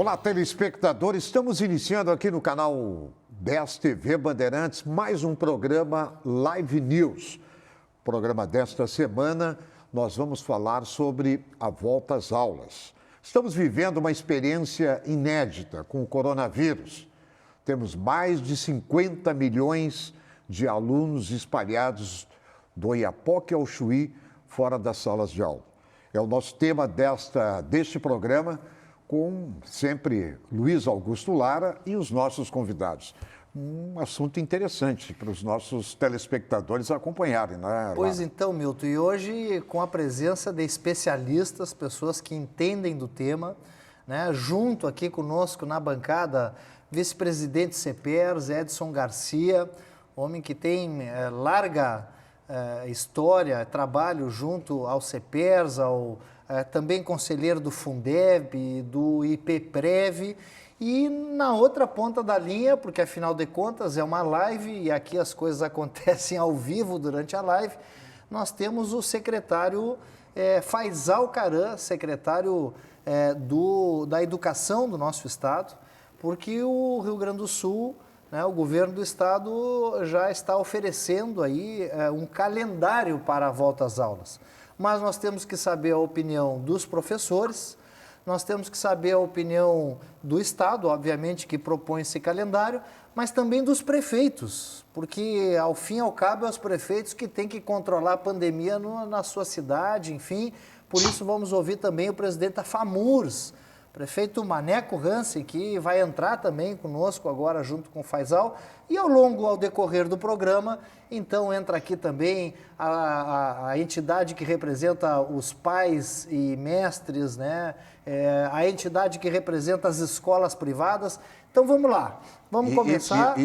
Olá, telespectadores. Estamos iniciando aqui no canal 10 TV Bandeirantes mais um programa Live News. Programa desta semana, nós vamos falar sobre a volta às aulas. Estamos vivendo uma experiência inédita com o coronavírus. Temos mais de 50 milhões de alunos espalhados do Oiapoque ao Chuí, fora das salas de aula. É o nosso tema deste programa, com sempre Luiz Augusto Lara e os nossos convidados. Um assunto interessante para os nossos telespectadores acompanharem, né, Lara? Pois então, Milton, e hoje com a presença de especialistas, pessoas que entendem do tema, né, junto aqui conosco na bancada, vice-presidente CEPERS, Edson Garcia, homem que tem larga história, trabalho junto ao CEPERS, também conselheiro do Fundeb, do IPPrev, e na outra ponta da linha, porque afinal de contas é uma live e aqui as coisas acontecem ao vivo durante a live, nós temos o secretário Faisal Caram, secretário da Educação do nosso estado, porque o Rio Grande do Sul, né, o governo do estado já está oferecendo aí um calendário para a volta às aulas. Mas nós temos que saber a opinião dos professores, nós temos que saber a opinião do estado, obviamente, que propõe esse calendário, mas também dos prefeitos, porque ao fim e ao cabo é os prefeitos que têm que controlar a pandemia na sua cidade, enfim. Por isso vamos ouvir também o presidente da FAMURS, prefeito Maneco Hansen, que vai entrar também conosco agora junto com o Faisal, e ao decorrer do programa, então entra aqui também a entidade que representa os pais e mestres, né? A entidade que representa as escolas privadas. Então vamos lá, vamos começar.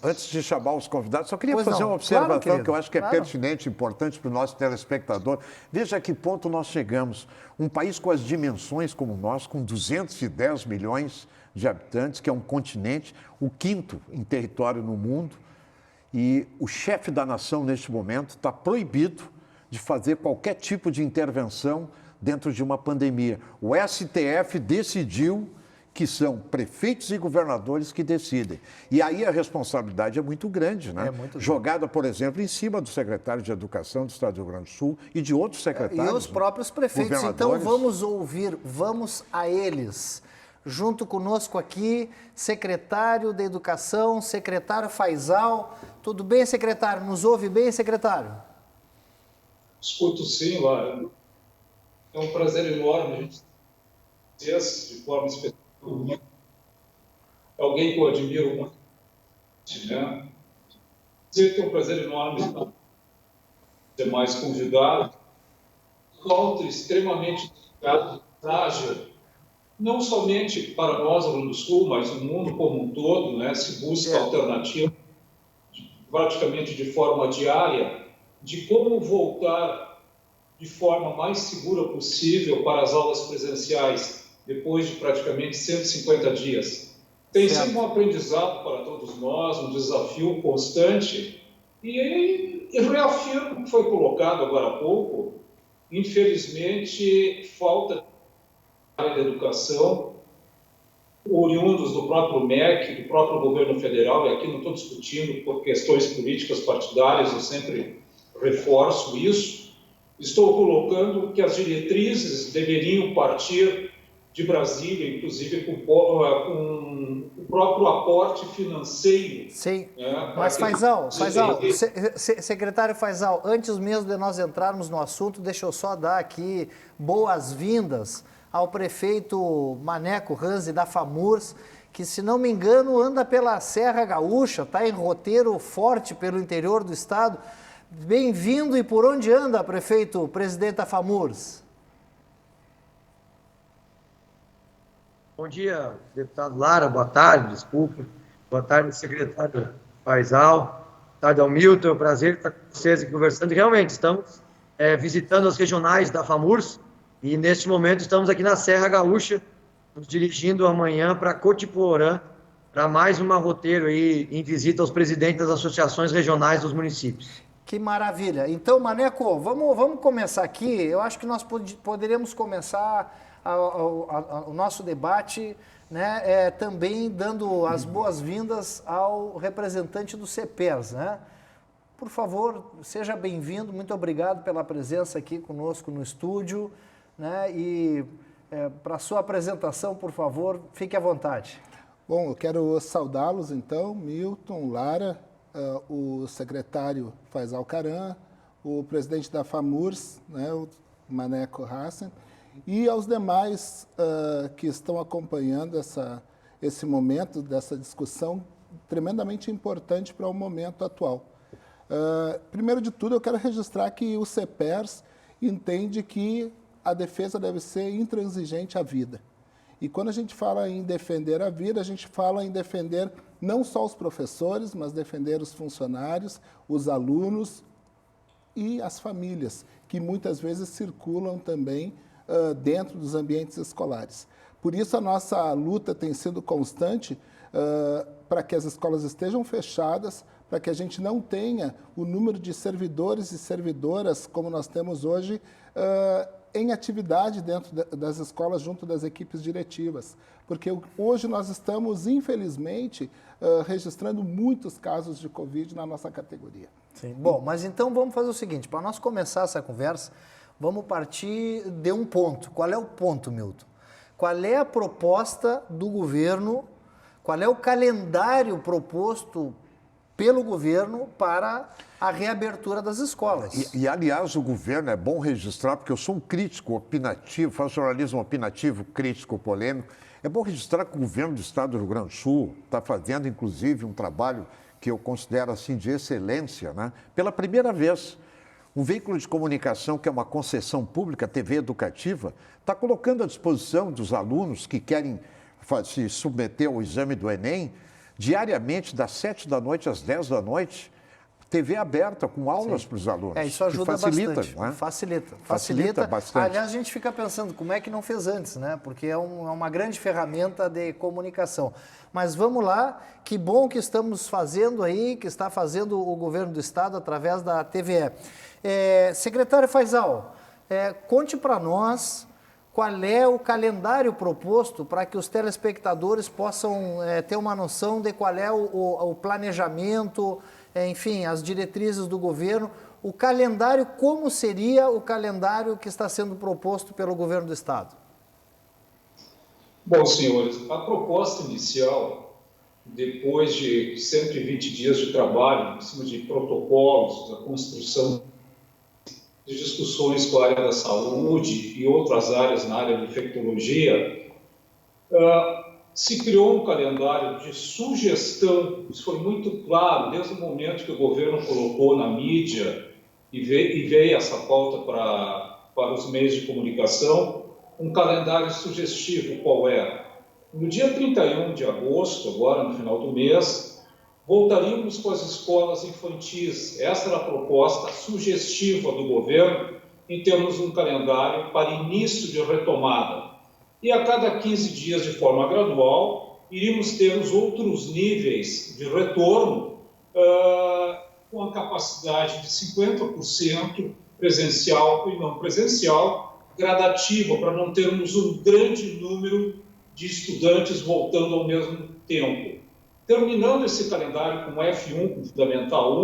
Antes de chamar os convidados, só queria fazer uma observação, claro, que eu acho que é pertinente, importante para o nosso telespectador. Veja a que ponto nós chegamos. Um país com as dimensões como o nosso, com 210 milhões de habitantes, que é um continente, o quinto em território no mundo, e o chefe da nação, neste momento, está proibido de fazer qualquer tipo de intervenção dentro de uma pandemia. O STF decidiu que são prefeitos e governadores que decidem. E aí a responsabilidade é muito grande, né? Jogada, por exemplo, em cima do secretário de Educação do Estado do Rio Grande do Sul e de outros secretários. E os próprios prefeitos. Então vamos ouvir, vamos a eles. Junto conosco aqui, secretário de Educação, secretário Faisal. Tudo bem, secretário? Nos ouve bem, secretário? Escuto sim, Lara. É um prazer enorme a gente de forma especial. Alguém que eu admiro muito, né? Dizer que é um prazer enorme ter mais convidados. Encontro extremamente frágil, não somente para nós, Rio Grande do Sul, mas no mundo como um todo, né? Se busca alternativa, praticamente de forma diária, de como voltar de forma mais segura possível para as aulas presenciais, depois de praticamente 150 dias. Tem sido um aprendizado para todos nós, um desafio constante, e reafirmo o que foi colocado agora há pouco, infelizmente, falta de área da educação, oriundos do próprio MEC, do próprio governo federal, e aqui não estou discutindo por questões políticas partidárias, eu sempre reforço isso. Estou colocando que as diretrizes deveriam partir de Brasília, inclusive com o próprio aporte financeiro. Sim, mas Faisal, secretário Faisal, antes mesmo de nós entrarmos no assunto, deixa eu só dar aqui boas-vindas ao prefeito Maneco Hansen da FAMURS, que, se não me engano, anda pela Serra Gaúcha, está em roteiro forte pelo interior do estado. Bem-vindo. E por onde anda, prefeito, presidente da FAMURS? Bom dia, deputado Lara, boa tarde, desculpa. Boa tarde, secretário Faisal. Boa tarde ao Milton, é um prazer estar com vocês aqui conversando. E realmente, estamos visitando as regionais da FAMURS e, neste momento, estamos aqui na Serra Gaúcha, nos dirigindo amanhã para Cotiporã, para mais uma roteiro aí em visita aos presidentes das associações regionais dos municípios. Que maravilha. Então, Maneco, vamos começar aqui. Eu acho que nós poderíamos começar o nosso debate, né, também dando as boas-vindas ao representante do CEPERS, né? Por favor, seja bem-vindo, muito obrigado pela presença aqui conosco no estúdio, né? E para a sua apresentação, por favor, fique à vontade. Bom, eu quero saudá-los então, Milton, Lara, o secretário Faisal Caran, o presidente da FAMURS, né, o Maneco Hassen, e aos demais que estão acompanhando esse momento dessa discussão tremendamente importante para o momento atual. Primeiro de tudo, eu quero registrar que o CEPERS entende que a defesa deve ser intransigente à vida. E quando a gente fala em defender a vida, a gente fala em defender não só os professores, mas defender os funcionários, os alunos e as famílias, que muitas vezes circulam também dentro dos ambientes escolares. Por isso, a nossa luta tem sido constante para que as escolas estejam fechadas, para que a gente não tenha o número de servidores e servidoras, como nós temos hoje, em atividade dentro das escolas, junto das equipes diretivas. Porque hoje nós estamos, infelizmente, registrando muitos casos de Covid na nossa categoria. Sim. Bom, mas então vamos fazer o seguinte, para nós começar essa conversa, vamos partir de um ponto. Qual é o ponto, Milton? Qual é a proposta do governo, qual é o calendário proposto pelo governo para a reabertura das escolas? Aliás, o governo, é bom registrar, porque eu sou um crítico opinativo, faço jornalismo opinativo, crítico, polêmico. É bom registrar que o governo do estado do Rio Grande do Sul está fazendo, inclusive, um trabalho que eu considero assim de excelência, né? Pela primeira vez, um veículo de comunicação que é uma concessão pública, TV educativa, está colocando à disposição dos alunos que querem se submeter ao exame do Enem, diariamente, das 7 da noite às 10 da noite, TV aberta, com aulas para os alunos. Isso ajuda bastante. Não é? Facilita bastante. Aliás, a gente fica pensando, como é que não fez antes, né? Porque é uma grande ferramenta de comunicação. Mas vamos lá, que bom que estamos fazendo aí, que está fazendo o governo do estado através da TVE. Secretário Faisal, conte para nós qual é o calendário proposto para que os telespectadores possam ter uma noção de qual é o planejamento, enfim, as diretrizes do governo, o calendário, como seria o calendário que está sendo proposto pelo governo do estado? Bom, senhores, a proposta inicial, depois de 120 dias de trabalho, em cima de protocolos, da construção de discussões com a área da saúde e outras áreas na área de infectologia, se criou um calendário de sugestão. Isso foi muito claro desde o momento que o governo colocou na mídia e veio essa pauta para os meios de comunicação, um calendário sugestivo. Qual é? No dia 31 de agosto, agora no final do mês, voltaríamos com as escolas infantis. Essa era a proposta sugestiva do governo em termos de um calendário para início de retomada. E a cada 15 dias, de forma gradual, iríamos ter os outros níveis de retorno com a capacidade de 50% presencial e não presencial, gradativa, para não termos um grande número de estudantes voltando ao mesmo tempo. Terminando esse calendário com F1, com Fundamental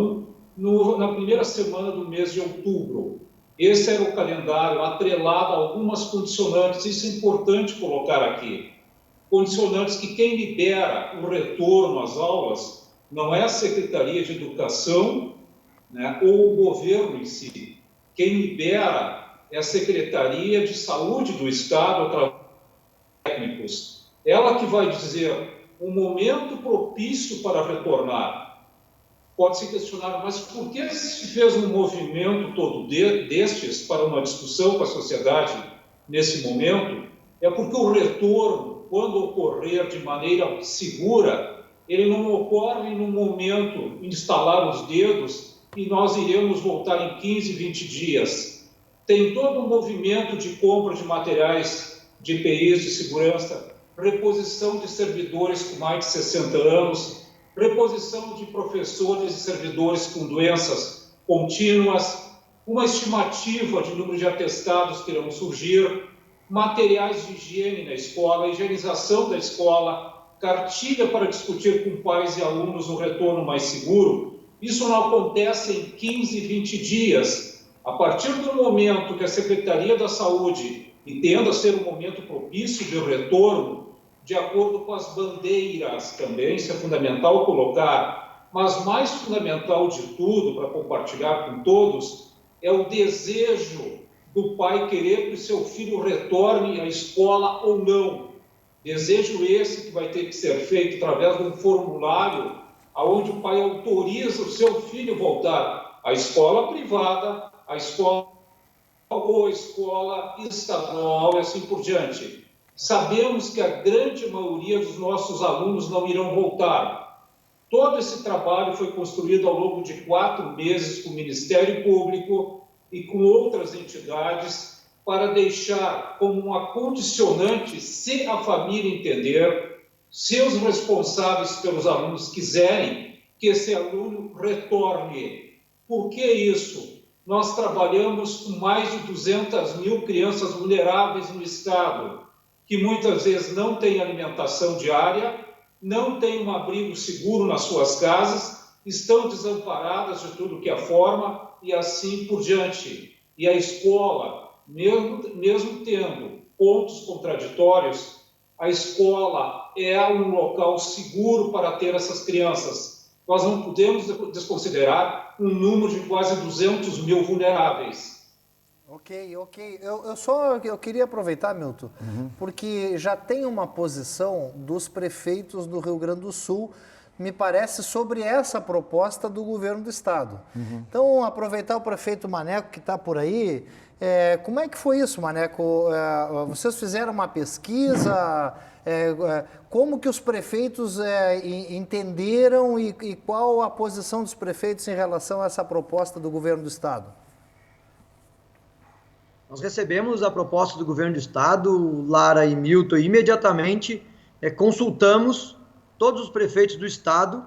1, na primeira semana do mês de outubro. Esse era o calendário atrelado a algumas condicionantes, isso é importante colocar aqui. Condicionantes que quem libera o retorno às aulas não é a Secretaria de Educação, né, ou o governo em si. Quem libera é a Secretaria de Saúde do Estado, através de técnicos. Ela que vai dizer um momento propício para retornar. Pode-se questionar, mas por que se fez um movimento todo destes para uma discussão com a sociedade nesse momento? É porque o retorno, quando ocorrer de maneira segura, ele não ocorre no momento de instalar os dedos e nós iremos voltar em 15, 20 dias. Tem todo um movimento de compra de materiais de EPIs de segurança, reposição de servidores com mais de 60 anos, reposição de professores e servidores com doenças contínuas, uma estimativa de número de atestados que irão surgir, materiais de higiene na escola, higienização da escola, cartilha para discutir com pais e alunos o retorno mais seguro. Isso não acontece em 15, 20 dias. A partir do momento que a Secretaria da Saúde entenda ser um momento propício de retorno, de acordo com as bandeiras também, isso é fundamental colocar, mas mais fundamental de tudo, para compartilhar com todos, é o desejo do pai querer que o seu filho retorne à escola ou não. Desejo esse que vai ter que ser feito através de um formulário onde o pai autoriza o seu filho voltar à escola privada, à escola ou à escola estadual e assim por diante. Sabemos que a grande maioria dos nossos alunos não irão voltar. Todo esse trabalho foi construído ao longo de 4 meses com o Ministério Público e com outras entidades para deixar como uma condicionante, se a família entender, se os responsáveis pelos alunos quiserem que esse aluno retorne. Por que isso? Nós trabalhamos com mais de 200 mil crianças vulneráveis no estado, que muitas vezes não têm alimentação diária, não têm um abrigo seguro nas suas casas, estão desamparadas de tudo que é forma e assim por diante. E a escola, mesmo tendo pontos contraditórios, a escola é um local seguro para ter essas crianças. Nós não podemos desconsiderar um número de quase 200 mil vulneráveis. Ok. Eu queria aproveitar, Milton, porque já tem uma posição dos prefeitos do Rio Grande do Sul, me parece, sobre essa proposta do governo do estado. Então, aproveitar o prefeito Maneco que está por aí, como é que foi isso, Maneco? Vocês fizeram uma pesquisa? Como que os prefeitos entenderam e qual a posição dos prefeitos em relação a essa proposta do governo do estado? Nós recebemos a proposta do governo do estado, Lara e Milton, e imediatamente consultamos todos os prefeitos do estado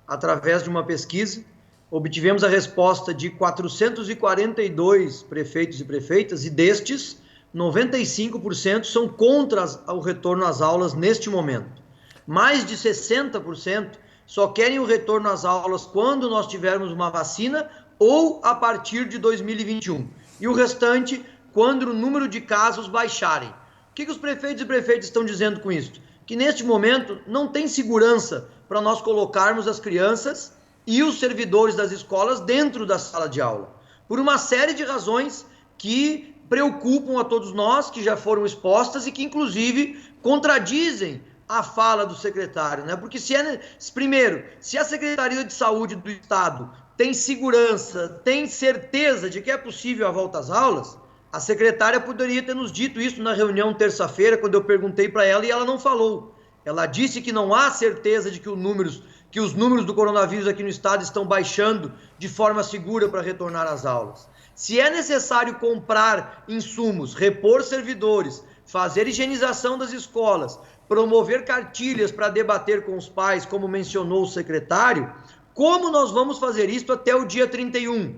através de uma pesquisa. Obtivemos a resposta de 442 prefeitos e prefeitas, e destes, 95% são contra o retorno às aulas neste momento. Mais de 60% só querem o retorno às aulas quando nós tivermos uma vacina ou a partir de 2021. E o restante, quando o número de casos baixarem. O que os prefeitos e prefeitas estão dizendo com isso? Que neste momento não tem segurança para nós colocarmos as crianças e os servidores das escolas dentro da sala de aula, por uma série de razões que preocupam a todos nós, que já foram expostas e que, inclusive, contradizem a fala do secretário, né? Porque primeiro, se a Secretaria de Saúde do Estado tem segurança, tem certeza de que é possível a volta às aulas, a secretária poderia ter nos dito isso na reunião terça-feira, quando eu perguntei para ela, e ela não falou. Ela disse que não há certeza de que os números do coronavírus aqui no estado estão baixando de forma segura para retornar às aulas. Se é necessário comprar insumos, repor servidores, fazer higienização das escolas, promover cartilhas para debater com os pais, como mencionou o secretário, como nós vamos fazer isso até o dia 31?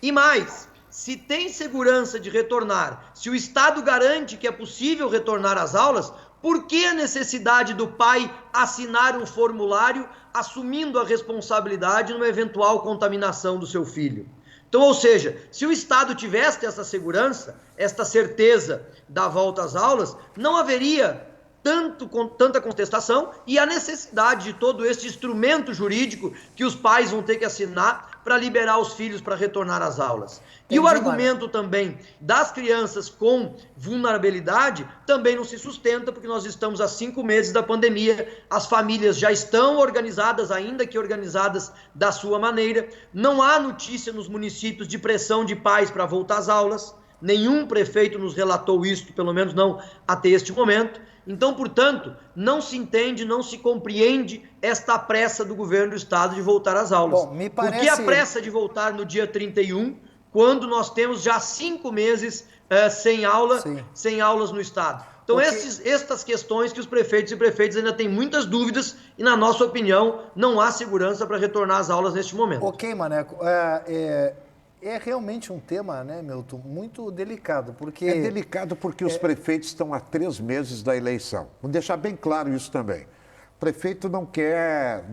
E mais, se tem segurança de retornar, se o Estado garante que é possível retornar às aulas, por que a necessidade do pai assinar um formulário assumindo a responsabilidade numa eventual contaminação do seu filho? Então, ou seja, se o Estado tivesse essa segurança, esta certeza da volta às aulas, não haveria tanta contestação e a necessidade de todo este instrumento jurídico que os pais vão ter que assinar para liberar os filhos para retornar às aulas. E o argumento também das crianças com vulnerabilidade também não se sustenta, porque nós estamos há 5 meses da pandemia, as famílias já estão organizadas, ainda que organizadas da sua maneira, não há notícia nos municípios de pressão de pais para voltar às aulas, nenhum prefeito nos relatou isso, pelo menos não até este momento. Então, portanto, não se entende, não se compreende esta pressa do governo do estado de voltar às aulas. Bom, me parece... Por que a pressa de voltar no dia 31, quando nós temos já 5 meses sem aulas no estado? Então, estas questões que os prefeitos e prefeitas ainda têm muitas dúvidas e, na nossa opinião, não há segurança para retornar às aulas neste momento. Ok, Maneco. é realmente um tema, né, Milton, muito delicado, porque... É delicado porque os prefeitos estão há 3 meses da eleição. Vamos deixar bem claro isso também. O prefeito não quer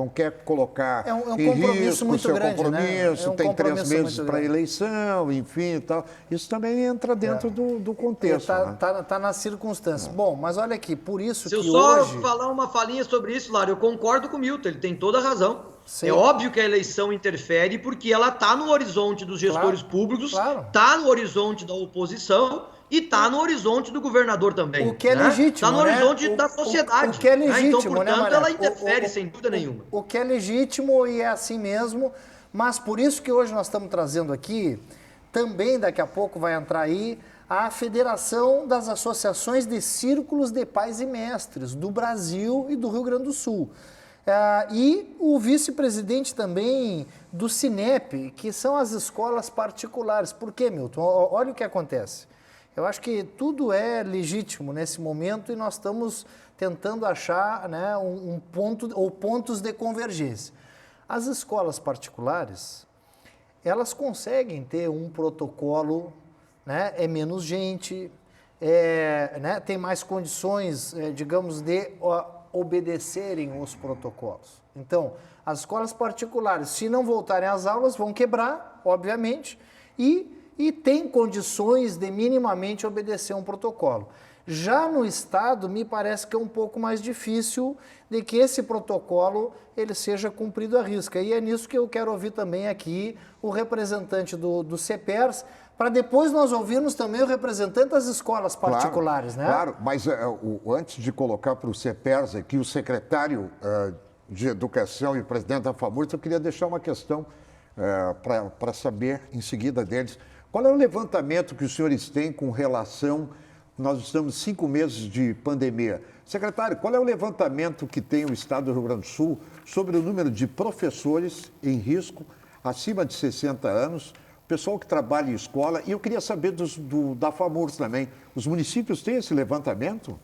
colocar É um em compromisso risco o muito seu grande, né? compromisso, É um tem 3 compromisso meses muito para a grande. eleição, enfim e tal. Isso também entra dentro do contexto. Né? Tá nas circunstâncias. Bom, mas olha aqui, por isso Se eu que só hoje... falar uma falinha sobre isso, Lara, eu concordo com o Milton, ele tem toda a razão. Sim. É óbvio que a eleição interfere porque ela está no horizonte dos gestores públicos, claro. está no horizonte da oposição e está no horizonte do governador também. O que é né? legítimo, Está no né? horizonte da sociedade. O que é né? legítimo, Então, né, portanto, Maneco? ela interfere sem dúvida nenhuma. O que é legítimo e é assim mesmo, mas por isso que hoje nós estamos trazendo aqui, também daqui a pouco vai entrar aí, a Federação das Associações de Círculos de Pais e Mestres do Brasil e do Rio Grande do Sul. E o vice-presidente também do Cinep, que são as escolas particulares. Por quê, Milton? Olha o que acontece. Eu acho que tudo é legítimo nesse momento e nós estamos tentando achar, né, um ponto ou pontos de convergência. As escolas particulares, elas conseguem ter um protocolo, né, é menos gente, né, tem mais condições, digamos, de obedecerem os protocolos. Então, as escolas particulares, se não voltarem às aulas, vão quebrar, obviamente, e tem condições de minimamente obedecer um protocolo. Já no Estado, me parece que é um pouco mais difícil de que esse protocolo ele seja cumprido à risca. E é nisso que eu quero ouvir também aqui o representante do CEPERS, para depois nós ouvirmos também o representante das escolas particulares, claro, né? Claro, mas antes de colocar para o CEPERS aqui, o secretário de Educação e presidente da FAMURS, eu queria deixar uma questão para saber em seguida deles. Qual é o levantamento que os senhores têm com relação... Nós estamos 5 meses de pandemia. Secretário, qual é o levantamento que tem o Estado do Rio Grande do Sul sobre o número de professores em risco acima de 60 anos, pessoal que trabalha em escola? E eu queria saber da FAMURS também. Os municípios têm esse levantamento?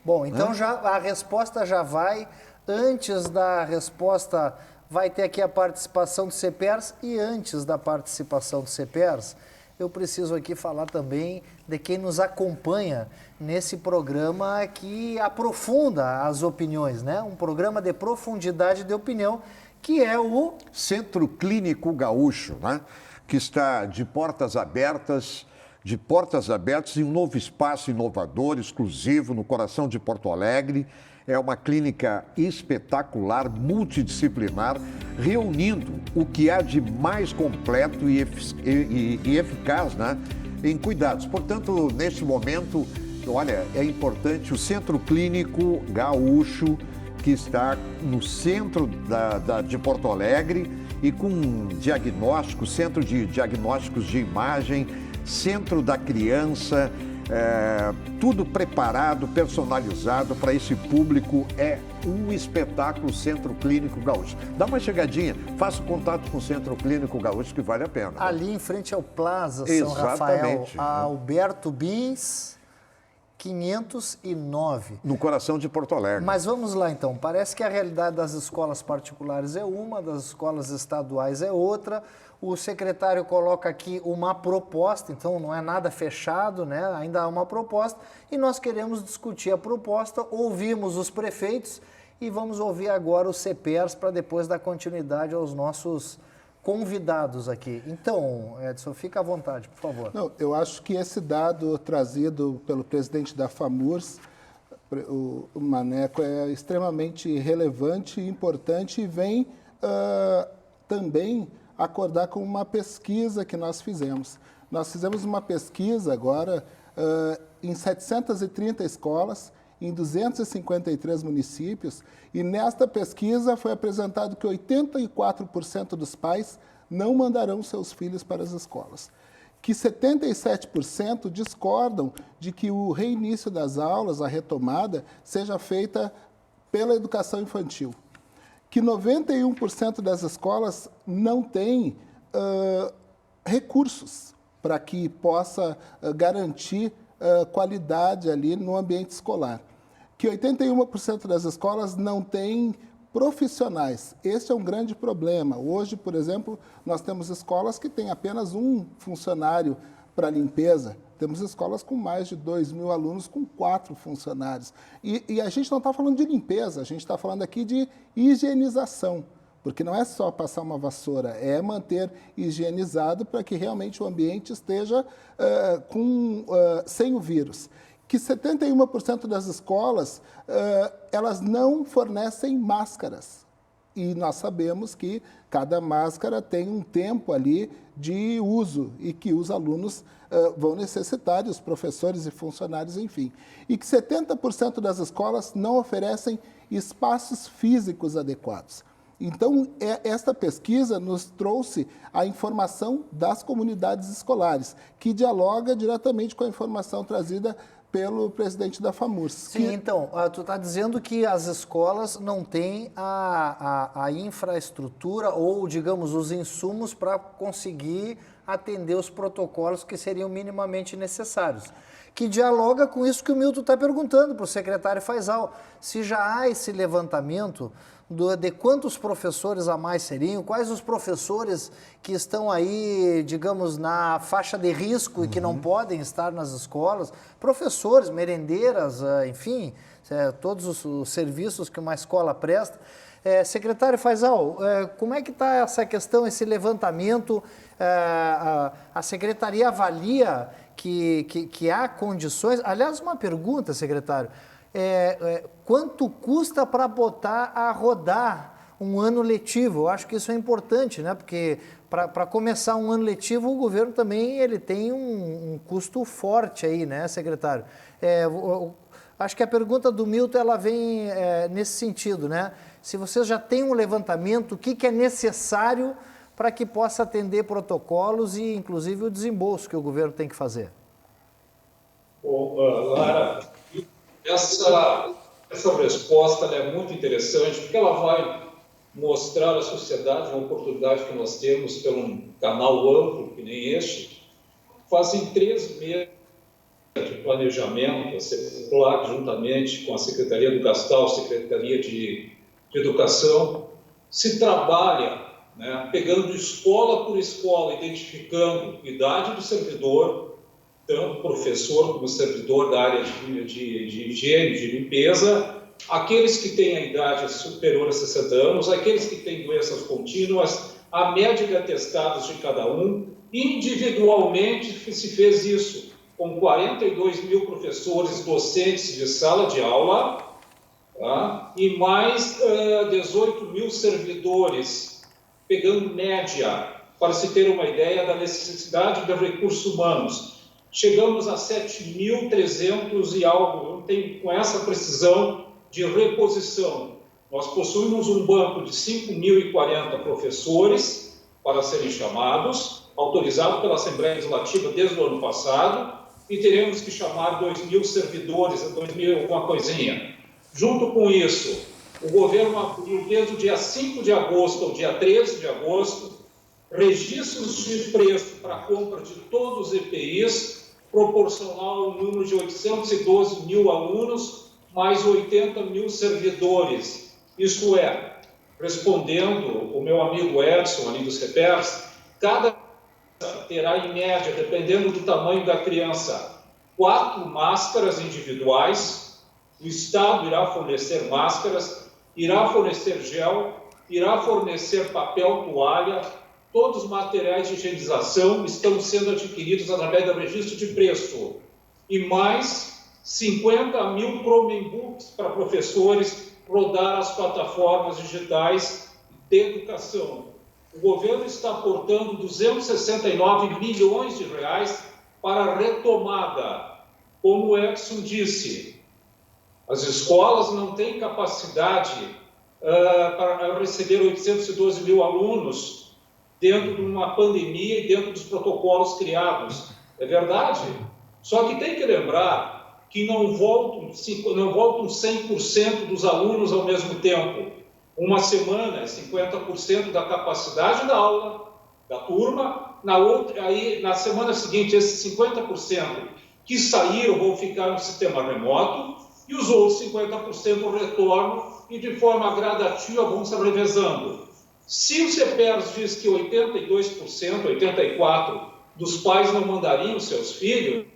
Bom, então a resposta já vai. Antes da resposta, vai ter aqui a participação do CEPERS e antes da participação do CEPERS, eu preciso aqui falar também de quem nos acompanha nesse programa que aprofunda as opiniões, né? Um programa de profundidade de opinião, que é o Centro Clínico Gaúcho, né? Que está de portas abertas em um novo espaço inovador, exclusivo, no coração de Porto Alegre. É uma clínica espetacular, multidisciplinar, reunindo o que há de mais completo e eficaz, né, em cuidados. Portanto, neste momento, olha, é importante o Centro Clínico Gaúcho, que está no centro de Porto Alegre e com diagnóstico, centro de diagnósticos de imagem, centro da criança, tudo preparado, personalizado para esse público. É um espetáculo Centro Clínico Gaúcho. Dá uma chegadinha, faça contato com o Centro Clínico Gaúcho, que vale a pena. Ali em frente ao Plaza São Exatamente, Rafael, Alberto Bins, 509. No coração de Porto Alegre. Mas vamos lá então, parece que a realidade das escolas particulares é uma, das escolas estaduais é outra. O secretário coloca aqui uma proposta, então não é nada fechado, né? Ainda há uma proposta e nós queremos discutir a proposta, ouvimos os prefeitos e vamos ouvir agora os CEPERS para depois dar continuidade aos nossos convidados aqui. Então, Edson, fica à vontade, por favor. Não, eu acho que esse dado trazido pelo presidente da FAMURS, o Maneco, é extremamente relevante e importante e vem também acordar com uma pesquisa que nós fizemos. Nós fizemos uma pesquisa agora em 730 escolas, em 253 municípios, e nesta pesquisa foi apresentado que 84% dos pais não mandarão seus filhos para as escolas, que 77% discordam de que o reinício das aulas, a retomada, seja feita pela educação infantil, que 91% das escolas não têm recursos para que possa garantir qualidade ali no ambiente escolar, que 81% das escolas não têm profissionais. Esse é um grande problema. Hoje, por exemplo, nós temos escolas que têm apenas um funcionário para limpeza. Temos escolas com mais de 2.000 alunos com 4 funcionários. E a gente não está falando de limpeza, a gente está falando aqui de higienização. Porque não é só passar uma vassoura, é manter higienizado para que realmente o ambiente esteja sem o vírus. Que 71% das escolas, elas não fornecem máscaras. E nós sabemos que cada máscara tem um tempo ali de uso e que os alunos vão necessitar, e os professores e funcionários, enfim. E que 70% das escolas não oferecem espaços físicos adequados. Então, esta pesquisa nos trouxe a informação das comunidades escolares, que dialoga diretamente com a informação trazida pelo presidente da FAMURS. Sim, então, tu está dizendo que as escolas não têm a infraestrutura ou, digamos, os insumos para conseguir atender os protocolos que seriam minimamente necessários. Que dialoga com isso que o Milton está perguntando para o secretário Faisal. Se já há esse levantamento de quantos professores a mais seriam, quais os professores que estão aí, digamos, na faixa de risco e que não podem estar nas escolas, professores, merendeiras, enfim, todos os serviços que uma escola presta. Secretário Faisal, como é que está essa questão, esse levantamento? A secretaria avalia que há condições? Aliás, uma pergunta, secretário. Quanto custa para botar a rodar um ano letivo? Eu acho que isso é importante, né? Porque para começar um ano letivo, o governo também ele tem um custo forte aí, né, secretário? Acho que a pergunta do Milton ela vem nesse sentido, né? Se vocês já têm um levantamento, o que é necessário para que possa atender protocolos e, inclusive, o desembolso que o governo tem que fazer? Bom, Lara, essa resposta é muito interessante, porque ela vai mostrar à sociedade uma oportunidade que nós temos pelo um canal amplo, que nem este. Fazem 3 meses de planejamento, a CEPLAC, juntamente com a Secretaria do Gastal, Secretaria de Educação, se trabalha, né, pegando escola por escola, identificando idade do servidor, tanto professor como servidor da área de higiene, de limpeza, aqueles que têm a idade superior a 60 anos, aqueles que têm doenças contínuas, a média de atestados de cada um. Individualmente se fez isso, com 42.000 professores docentes de sala de aula, tá? E mais 18.000 servidores, pegando média, para se ter uma ideia da necessidade de recursos humanos. Chegamos a 7.300 e algo, não tem com essa precisão de reposição. Nós possuímos um banco de 5.040 professores para serem chamados, autorizado pela Assembleia Legislativa desde o ano passado, e teremos que chamar 2.000 servidores, 2.000 alguma coisinha. Junto com isso, o governo abriu desde o dia 5 de agosto ao dia 13 de agosto, registros de preço para compra de todos os EPIs, proporcional ao número de 812.000 alunos, mais 80.000 servidores. Isto é, respondendo o meu amigo Edson, ali dos CEPERS, cada terá em média, dependendo do tamanho da criança, 4 máscaras individuais. O Estado irá fornecer máscaras, irá fornecer gel, irá fornecer papel, toalha. Todos os materiais de higienização estão sendo adquiridos através do registro de preço. E mais 50.000 Chromebooks para professores rodar as plataformas digitais de educação. O governo está aportando 269 milhões de reais para a retomada. Como o Edson disse, as escolas não têm capacidade para receber 812.000 alunos dentro de uma pandemia e dentro dos protocolos criados. É verdade. Só que tem que lembrar que não voltam 100% dos alunos ao mesmo tempo. Uma semana é 50% da capacidade da aula, da turma, na semana seguinte, esses 50% que saíram vão ficar no sistema remoto e os outros 50% retornam e de forma gradativa vão se revezando. Se o CEPERS diz que 82%, 84% dos pais não mandariam seus filhos,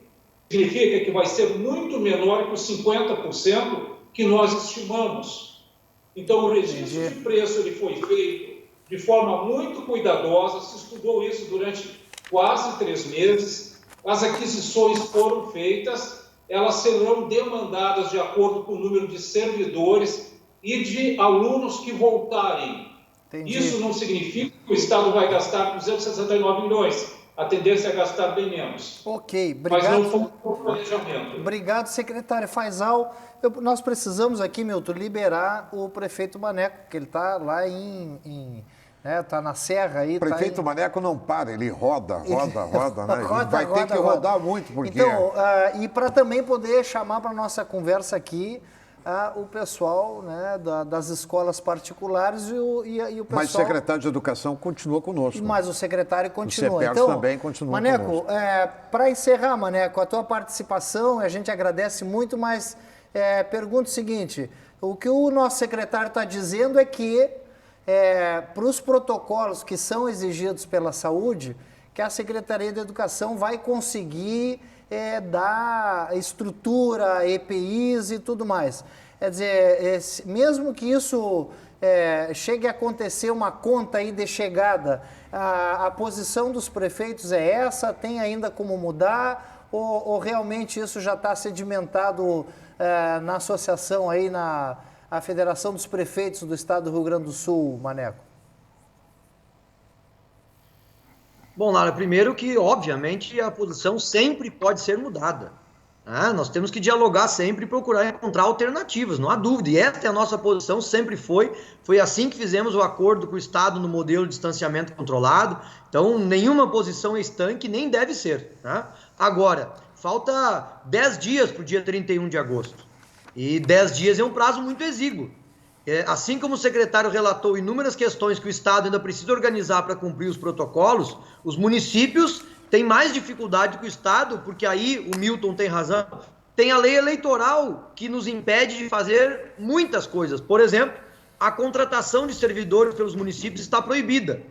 significa que vai ser muito menor que os 50% que nós estimamos. Então, o registro de preço ele foi feito de forma muito cuidadosa, se estudou isso durante quase 3 meses, as aquisições foram feitas, elas serão demandadas de acordo com o número de servidores e de alunos que voltarem. Entendi. Isso não significa que o Estado vai gastar 269 milhões. A tendência é gastar bem menos. Ok, Mas obrigado. não foi um planejamento. Obrigado, secretário Faisal. Nós precisamos aqui, Milton, liberar o prefeito Maneco, porque ele está lá tá na serra aí. O prefeito Maneco não para, ele roda, né? Ele vai ter que rodar muito, porque... Então, e para também poder chamar para a nossa conversa aqui o pessoal, né, das escolas particulares e o pessoal... Mas o secretário de Educação continua conosco. Mas o secretário continua. O CEPERS então, também continua Maneco, conosco. Para encerrar, Maneco, a tua participação, a gente agradece muito, mas pergunto o seguinte, o que o nosso secretário está dizendo é que para os protocolos que são exigidos pela saúde, que a Secretaria de Educação vai conseguir dar estrutura, EPIs e tudo mais. Quer dizer, mesmo que isso chegue a acontecer uma conta aí de chegada, a posição dos prefeitos é essa, tem ainda como mudar, ou realmente isso já está sedimentado na associação aí, a Federação dos Prefeitos do Estado do Rio Grande do Sul, Maneco? Bom, Lara, primeiro que, obviamente, a posição sempre pode ser mudada. Né? Nós temos que dialogar sempre e procurar encontrar alternativas, não há dúvida. E esta é a nossa posição, sempre foi. Foi assim que fizemos o acordo com o Estado no modelo de distanciamento controlado. Então, nenhuma posição é estanque, nem deve ser. Né? Agora, falta 10 dias para o dia 31 de agosto. E 10 dias é um prazo muito exíguo. Assim como o secretário relatou inúmeras questões que o Estado ainda precisa organizar para cumprir os protocolos, os municípios têm mais dificuldade que o Estado, porque aí o Milton tem razão, tem a lei eleitoral que nos impede de fazer muitas coisas. Por exemplo, a contratação de servidores pelos municípios está proibida.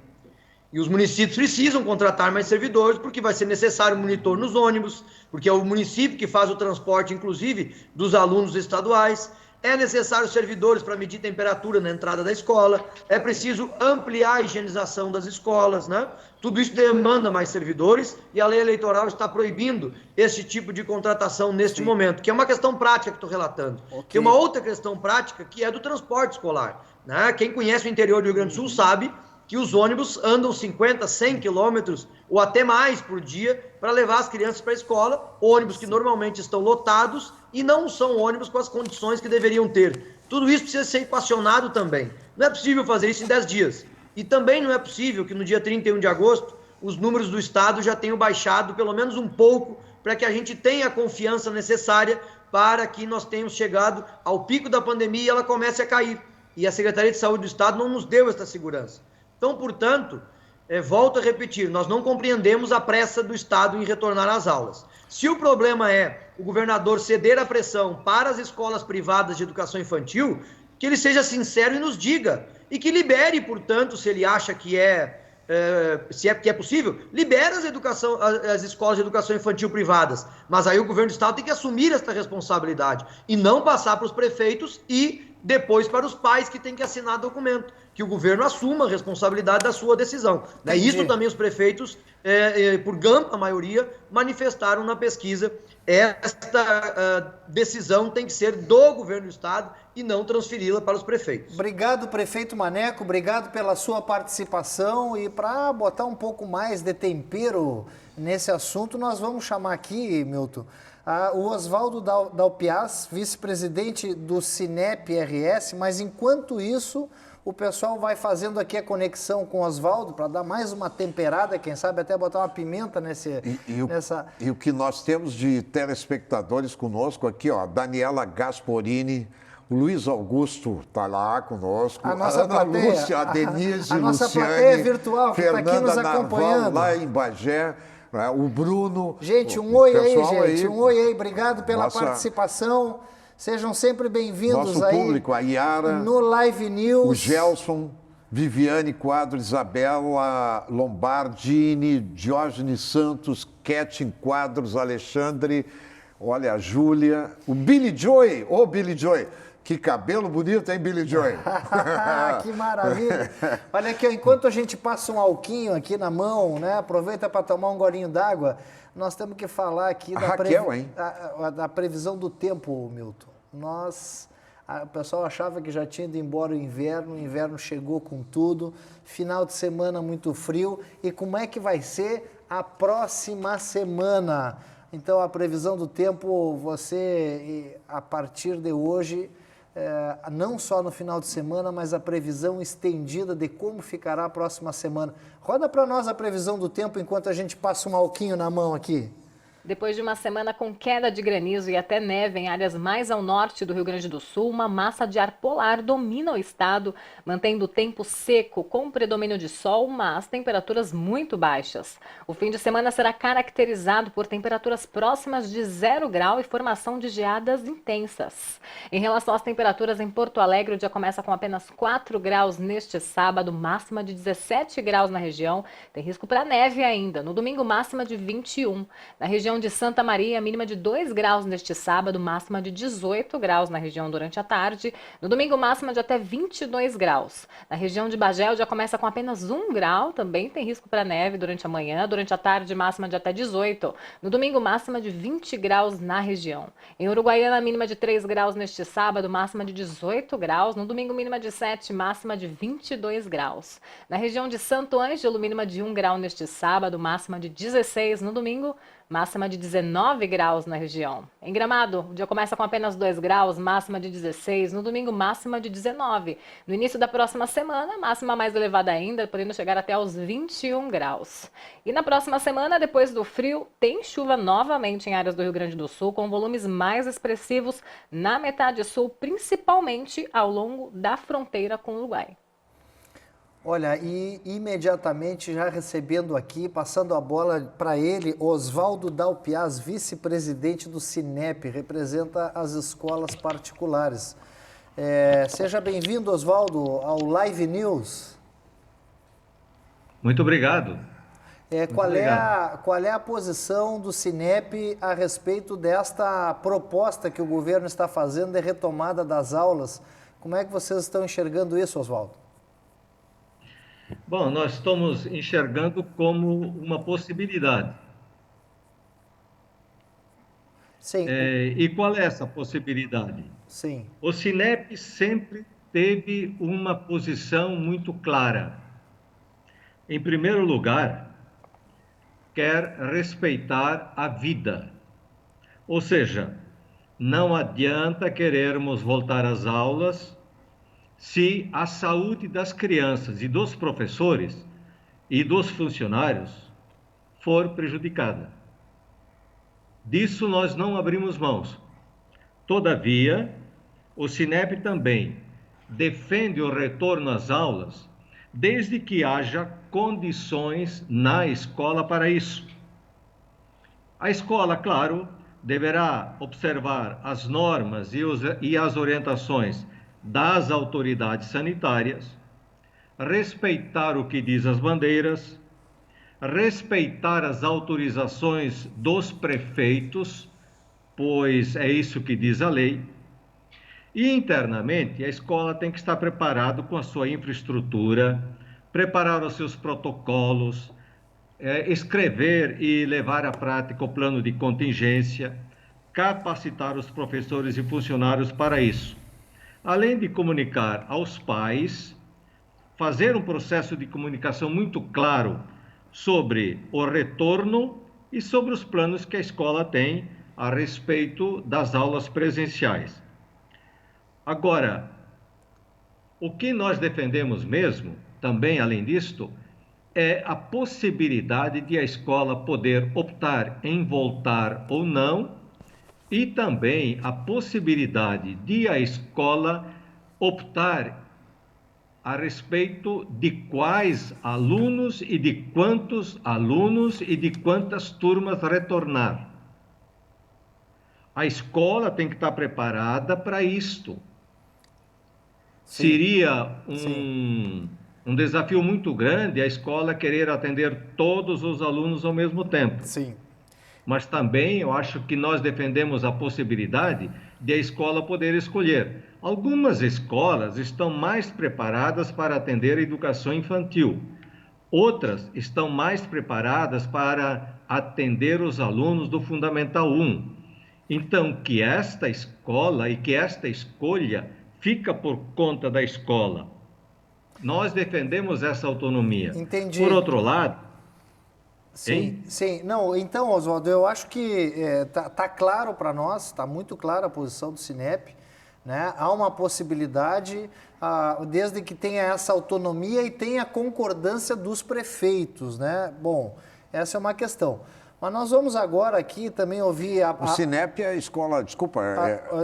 E os municípios precisam contratar mais servidores porque vai ser necessário monitor nos ônibus, porque é o município que faz o transporte, inclusive, dos alunos estaduais. É necessário servidores para medir temperatura na entrada da escola, é preciso ampliar a higienização das escolas, né? Tudo isso demanda mais servidores e a lei eleitoral está proibindo esse tipo de contratação neste momento, que é uma questão prática que estou relatando. Okay. Tem uma outra questão prática que é do transporte escolar, né? Quem conhece o interior do Rio Grande do Sul sabe que os ônibus andam 50, 100 quilômetros ou até mais por dia para levar as crianças para a escola, ônibus que normalmente estão lotados e não são ônibus com as condições que deveriam ter. Tudo isso precisa ser equacionado também. Não é possível fazer isso em 10 dias. E também não é possível que no dia 31 de agosto os números do Estado já tenham baixado pelo menos um pouco para que a gente tenha a confiança necessária para que nós tenhamos chegado ao pico da pandemia e ela comece a cair. E a Secretaria de Saúde do Estado não nos deu essa segurança. Então, portanto, volto a repetir, nós não compreendemos a pressa do Estado em retornar às aulas. Se o problema é o governador ceder a pressão para as escolas privadas de educação infantil, que ele seja sincero e nos diga. E que libere, portanto, se ele acha que é possível, libera as escolas de educação infantil privadas. Mas aí o governo do Estado tem que assumir esta responsabilidade e não passar para os prefeitos e depois para os pais que têm que assinar documento. Que o governo assuma a responsabilidade da sua decisão. Isso também os prefeitos, por ampla maioria, manifestaram na pesquisa. Esta decisão tem que ser do governo do Estado e não transferi-la para os prefeitos. Obrigado, prefeito Maneco, obrigado pela sua participação e para botar um pouco mais de tempero nesse assunto, nós vamos chamar aqui, Milton, o Oswaldo Dalpiaz, vice-presidente do Cinep-RS, mas enquanto isso, o pessoal vai fazendo aqui a conexão com o Oswaldo para dar mais uma temperada, quem sabe até botar uma pimenta nessa... E o que nós temos de telespectadores conosco aqui, ó, Daniela Gasporini, o Luiz Augusto está lá conosco, a nossa Ana plateia, Lúcia, a Denise, a nossa Luciane, plateia virtual que está aqui nos Fernanda acompanhando. Naval, lá em Bagé, o Bruno... Gente, um oi aí, gente, um oi aí, obrigado pela participação. Sejam sempre bem-vindos Nosso aí público, a Yara, no Live News. o Gelson, Viviane Quadro, Isabela Lombardini, Diógenes Santos, Ketin Quadros, Alexandre, olha, a Júlia, o Billy Joy, ô Billy Joy, que cabelo bonito, hein, Billy Joy? Que maravilha! Olha aqui, ó, enquanto a gente passa um alquinho aqui na mão, né? Aproveita para tomar um golinho d'água. Nós temos que falar aqui A Raquel, hein? da previsão do tempo, Milton. O pessoal achava que já tinha ido embora o inverno chegou com tudo, final de semana muito frio. E como é que vai ser a próxima semana? Então, a previsão do tempo, você, a partir de hoje, não só no final de semana, mas a previsão estendida de como ficará a próxima semana. Roda para nós a previsão do tempo enquanto a gente passa um alquinho na mão aqui. Depois de uma semana com queda de granizo e até neve em áreas mais ao norte do Rio Grande do Sul, uma massa de ar polar domina o estado, mantendo o tempo seco com predomínio de sol, mas temperaturas muito baixas. O fim de semana será caracterizado por temperaturas próximas de 0 grau e formação de geadas intensas. Em relação às temperaturas em Porto Alegre, o dia começa com apenas 4 graus neste sábado, máxima de 17 graus na região. Tem risco para neve ainda. No domingo, máxima de 21. Na região de Santa Maria, mínima de 2 graus neste sábado, máxima de 18 graus na região durante a tarde. No domingo, máxima de até 22 graus. Na região de Bagé, já começa com apenas 1 grau, também tem risco para neve durante a manhã. Durante a tarde, máxima de até 18. No domingo, máxima de 20 graus na região. Em Uruguaiana, mínima de 3 graus neste sábado, máxima de 18 graus. No domingo, mínima de 7, máxima de 22 graus. Na região de Santo Ângelo, mínima de 1 grau neste sábado, máxima de 16 no domingo. Máxima de 19 graus na região. Em Gramado, o dia começa com apenas 2 graus, máxima de 16. No domingo, máxima de 19. No início da próxima semana, máxima mais elevada ainda, podendo chegar até aos 21 graus. E na próxima semana, depois do frio, tem chuva novamente em áreas do Rio Grande do Sul, com volumes mais expressivos na metade sul, principalmente ao longo da fronteira com o Uruguai. Olha, e imediatamente já recebendo aqui, passando a bola para ele, Oswaldo Dalpiaz, vice-presidente do Cinep, representa as escolas particulares. Seja bem-vindo, Oswaldo, ao Live News. Muito obrigado. Qual é a posição do Cinep a respeito desta proposta que o governo está fazendo de retomada das aulas? Como é que vocês estão enxergando isso, Oswaldo? Bom, nós estamos enxergando como uma possibilidade. Sim. E qual é essa possibilidade? Sim. O Cinep sempre teve uma posição muito clara. Em primeiro lugar, quer respeitar a vida. Ou seja, não adianta querermos voltar às aulas se a saúde das crianças e dos professores e dos funcionários for prejudicada. Disso nós não abrimos mãos. Todavia, o Cinep também defende o retorno às aulas desde que haja condições na escola para isso. A escola, claro, deverá observar as normas e as orientações das autoridades sanitárias, respeitar o que diz as bandeiras, respeitar as autorizações dos prefeitos, pois é isso que diz a lei, e internamente a escola tem que estar preparada com a sua infraestrutura, preparar os seus protocolos, escrever e levar à prática o plano de contingência, capacitar os professores e funcionários para isso. Além de comunicar aos pais, fazer um processo de comunicação muito claro sobre o retorno e sobre os planos que a escola tem a respeito das aulas presenciais. Agora, o que nós defendemos mesmo, também além disto, é a possibilidade de a escola poder optar em voltar ou não, e também a possibilidade de a escola optar a respeito de quais alunos e de quantos alunos e de quantas turmas retornar. A escola tem que estar preparada para isto. Seria um desafio muito grande a escola querer atender todos os alunos ao mesmo tempo. Sim. Mas também eu acho que nós defendemos a possibilidade de a escola poder escolher. Algumas escolas estão mais preparadas para atender a educação infantil. Outras estão mais preparadas para atender os alunos do Fundamental 1. Então, que esta escola e que esta escolha fica por conta da escola. Nós defendemos essa autonomia. Entendi. Por outro lado... Sim, sim. Não, então, Oswaldo, eu acho que tá claro para nós, está muito clara a posição do Sinep, né? Há uma possibilidade, desde que tenha essa autonomia e tenha concordância dos prefeitos, né? Bom, essa é uma questão. Mas nós vamos agora aqui também ouvir O Sinep é a escola, desculpa,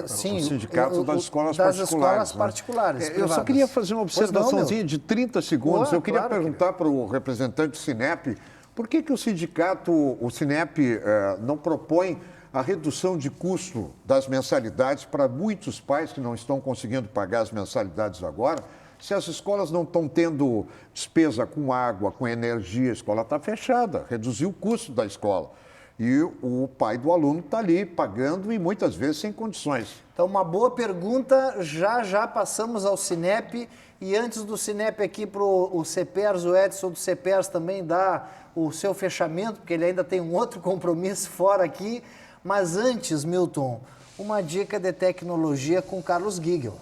sim, o sindicato das escolas das particulares. escolas né? particulares, Eu só privadas. queria fazer uma observaçãozinha de 30 segundos. Boa, Eu queria claro, perguntar para o representante do Sinep por que o sindicato, o Sinep, não propõe a redução de custo das mensalidades para muitos pais que não estão conseguindo pagar as mensalidades agora. Se as escolas não estão tendo despesa com água, com energia, a escola está fechada, reduziu o custo da escola. E o pai do aluno está ali pagando e muitas vezes sem condições. Então, uma boa pergunta, já passamos ao Sinep e antes do Sinep aqui para o CEPERS, o Edson do CEPERS também dá o seu fechamento, porque ele ainda tem um outro compromisso fora aqui. Mas antes, Milton, uma dica de tecnologia com Carlos Giegel.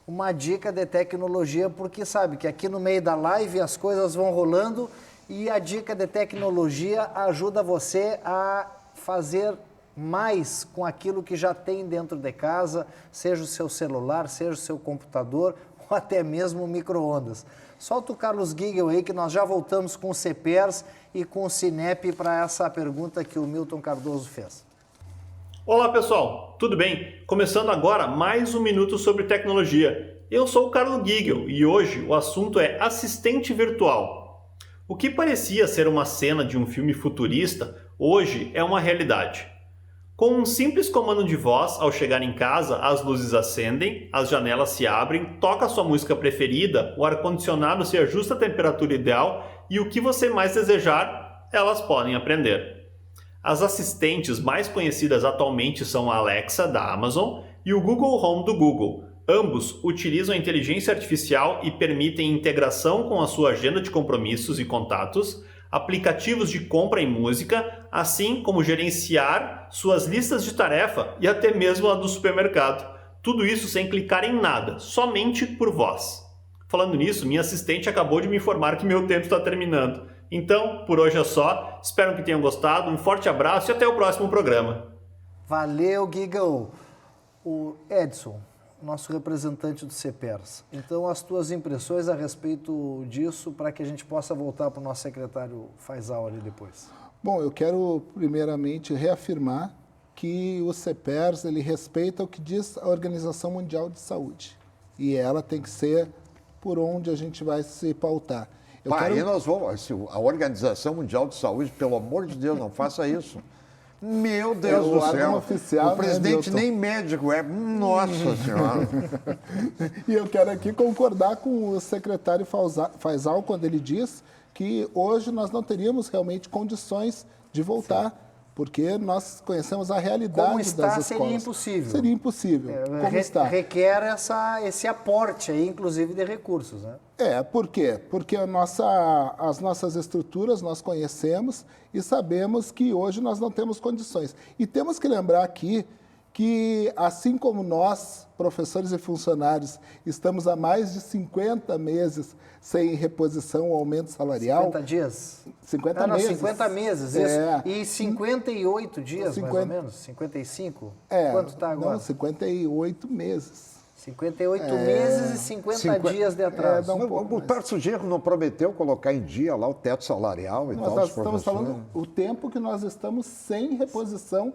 Uma dica de tecnologia, porque sabe que aqui no meio da live as coisas vão rolando e a dica de tecnologia ajuda você a fazer mais com aquilo que já tem dentro de casa, seja o seu celular, seja o seu computador ou até mesmo o micro-ondas. Solta o Carlos Giegel aí que nós já voltamos com o CEPERS e com o Sinep para essa pergunta que o Milton Cardoso fez. Olá pessoal, tudo bem? Começando agora mais um minuto sobre tecnologia. Eu sou o Carlos Giegel e hoje o assunto é assistente virtual. O que parecia ser uma cena de um filme futurista, hoje é uma realidade. Com um simples comando de voz, ao chegar em casa, as luzes acendem, as janelas se abrem, toca a sua música preferida, o ar-condicionado se ajusta à temperatura ideal e o que você mais desejar, elas podem aprender. As assistentes mais conhecidas atualmente são a Alexa, da Amazon, e o Google Home, do Google. Ambos utilizam a inteligência artificial e permitem integração com a sua agenda de compromissos e contatos, aplicativos de compra e música, assim como gerenciar suas listas de tarefa e até mesmo a do supermercado. Tudo isso sem clicar em nada, somente por voz. Falando nisso, minha assistente acabou de me informar que meu tempo está terminando. Então, por hoje é só. Espero que tenham gostado. Um forte abraço e até o próximo programa. Valeu, Giegel. O Edson, nosso representante do CEPERS. Então, as tuas impressões a respeito disso para que a gente possa voltar para o nosso secretário Faisal ali depois. Bom, eu quero primeiramente reafirmar que o CEPERS ele respeita o que diz a Organização Mundial de Saúde. E ela tem que ser por onde a gente vai se pautar. Aí nós vamos, a Organização Mundial de Saúde, pelo amor de Deus, não faça isso. Meu Deus do céu, oficial, o presidente né, nem médico é, nossa senhora. E eu quero aqui concordar com o secretário Faisal quando ele diz que hoje nós não teríamos realmente condições de voltar, porque nós conhecemos a realidade Como das está, escolas. seria impossível. Seria impossível. Como está? Requer esse aporte aí, inclusive, de recursos, né? Por quê? Porque as nossas estruturas nós conhecemos e sabemos que hoje nós não temos condições. E temos que lembrar aqui que, assim como nós, professores e funcionários, estamos há mais de 50 meses sem reposição ou aumento salarial... 50 dias? 50 meses. 50 meses, isso. E 58 dias, mais ou menos? 55? Quanto está agora? Não, 58 meses. 58 meses e 50 dias de atraso. O Tarso Genro não prometeu colocar em dia lá o teto salarial e tal? Nós estamos falando o tempo que nós estamos sem reposição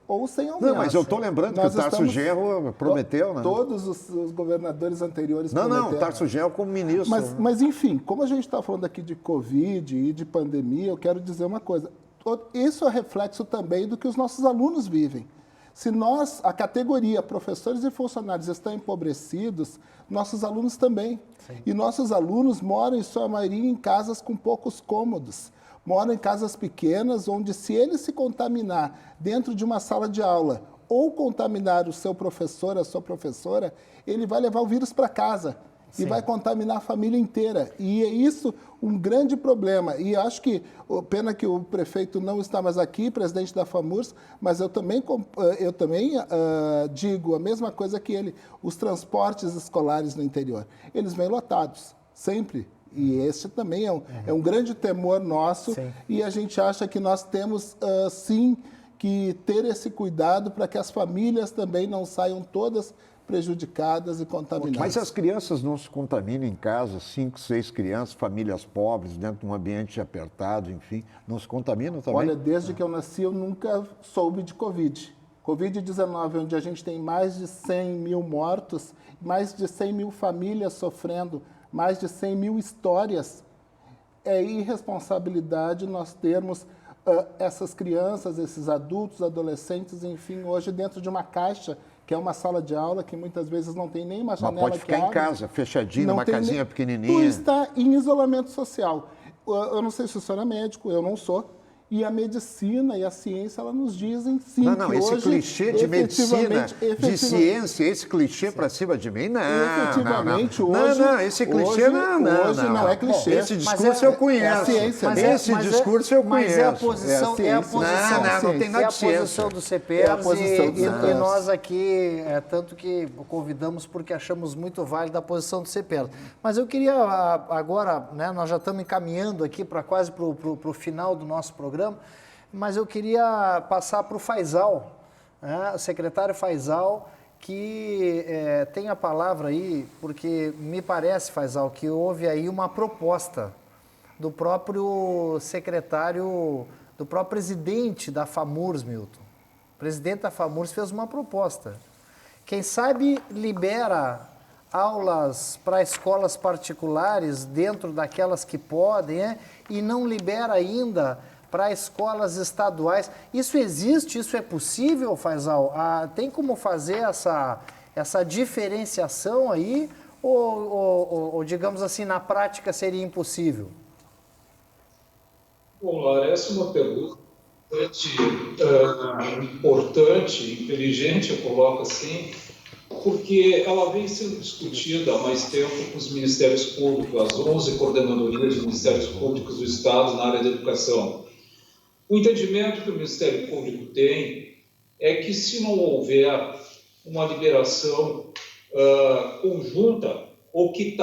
ou sem aumento. Não, mas eu estou lembrando que o Tarso Genro prometeu, né? Todos os governadores anteriores prometeram. Não, o Tarso Genro como ministro. Mas, enfim, como a gente está falando aqui de Covid e de pandemia, eu quero dizer uma coisa. Isso é reflexo também do que os nossos alunos vivem. Se nós, a categoria, professores e funcionários, estão empobrecidos, nossos alunos também. Sim. E nossos alunos moram, em sua maioria, em casas com poucos cômodos. Moram em casas pequenas, onde se ele se contaminar dentro de uma sala de aula ou contaminar o seu professor, a sua professora, ele vai levar o vírus para casa. Sim. E vai contaminar a família inteira. E é isso um grande problema. E acho que, pena que o prefeito não está mais aqui, presidente da FAMURS, mas eu também digo a mesma coisa que ele. Os transportes escolares no interior, eles vêm lotados, sempre. E esse também é um grande temor nosso. Sim. E a gente acha que nós temos, sim, que ter esse cuidado para que as famílias também não saiam todas prejudicadas e contaminadas. Mas as crianças não se contaminam em casa, 5, 6 crianças, famílias pobres, dentro de um ambiente apertado, enfim, não se contaminam também? Olha, desde que eu nasci, eu nunca soube de Covid. Covid-19, onde a gente tem mais de 100 mil mortos, mais de 100 mil famílias sofrendo, mais de 100 mil histórias. É irresponsabilidade nós termos essas crianças, esses adultos, adolescentes, enfim, hoje dentro de uma caixa, que é uma sala de aula, que muitas vezes não tem nem uma janela. Mas pode ficar em casa, fechadinho, numa casinha pequenininha. Tu está em isolamento social. Eu não sei se o senhor é médico, eu não sou. E a medicina e a ciência, elas nos dizem sim. Não, que esse hoje, clichê de medicina, de ciência, esse clichê para cima de mim, não. Efetivamente, não. Hoje. Não, esse clichê hoje, não. Hoje não é clichê. Esse discurso eu conheço. Ciência, esse discurso eu conheço. Mas é a posição. Não tem nada é a de ciência. posição do CPERS e nós aqui, tanto que convidamos porque achamos muito válida a posição do CPERS. Mas eu queria agora, né, nós já estamos encaminhando aqui para quase para o final do nosso programa, mas eu queria passar para o Faisal, né, o secretário Faisal, que tem a palavra aí, porque me parece, Faisal, que houve aí uma proposta do próprio secretário, do próprio presidente da FAMURS, Milton. O presidente da FAMURS fez uma proposta. Quem sabe libera aulas para escolas particulares dentro daquelas que podem, e não libera ainda para escolas estaduais. Isso existe? Isso é possível, Faisal? Tem como fazer essa diferenciação aí? Ou, digamos assim, na prática seria impossível? Bom, Lara, essa é uma pergunta importante, inteligente, eu coloco assim, porque ela vem sendo discutida há mais tempo com os ministérios públicos, as 11 coordenadorias de ministérios públicos do Estado na área da educação. O entendimento que o Ministério Público tem é que, se não houver uma liberação conjunta, ou que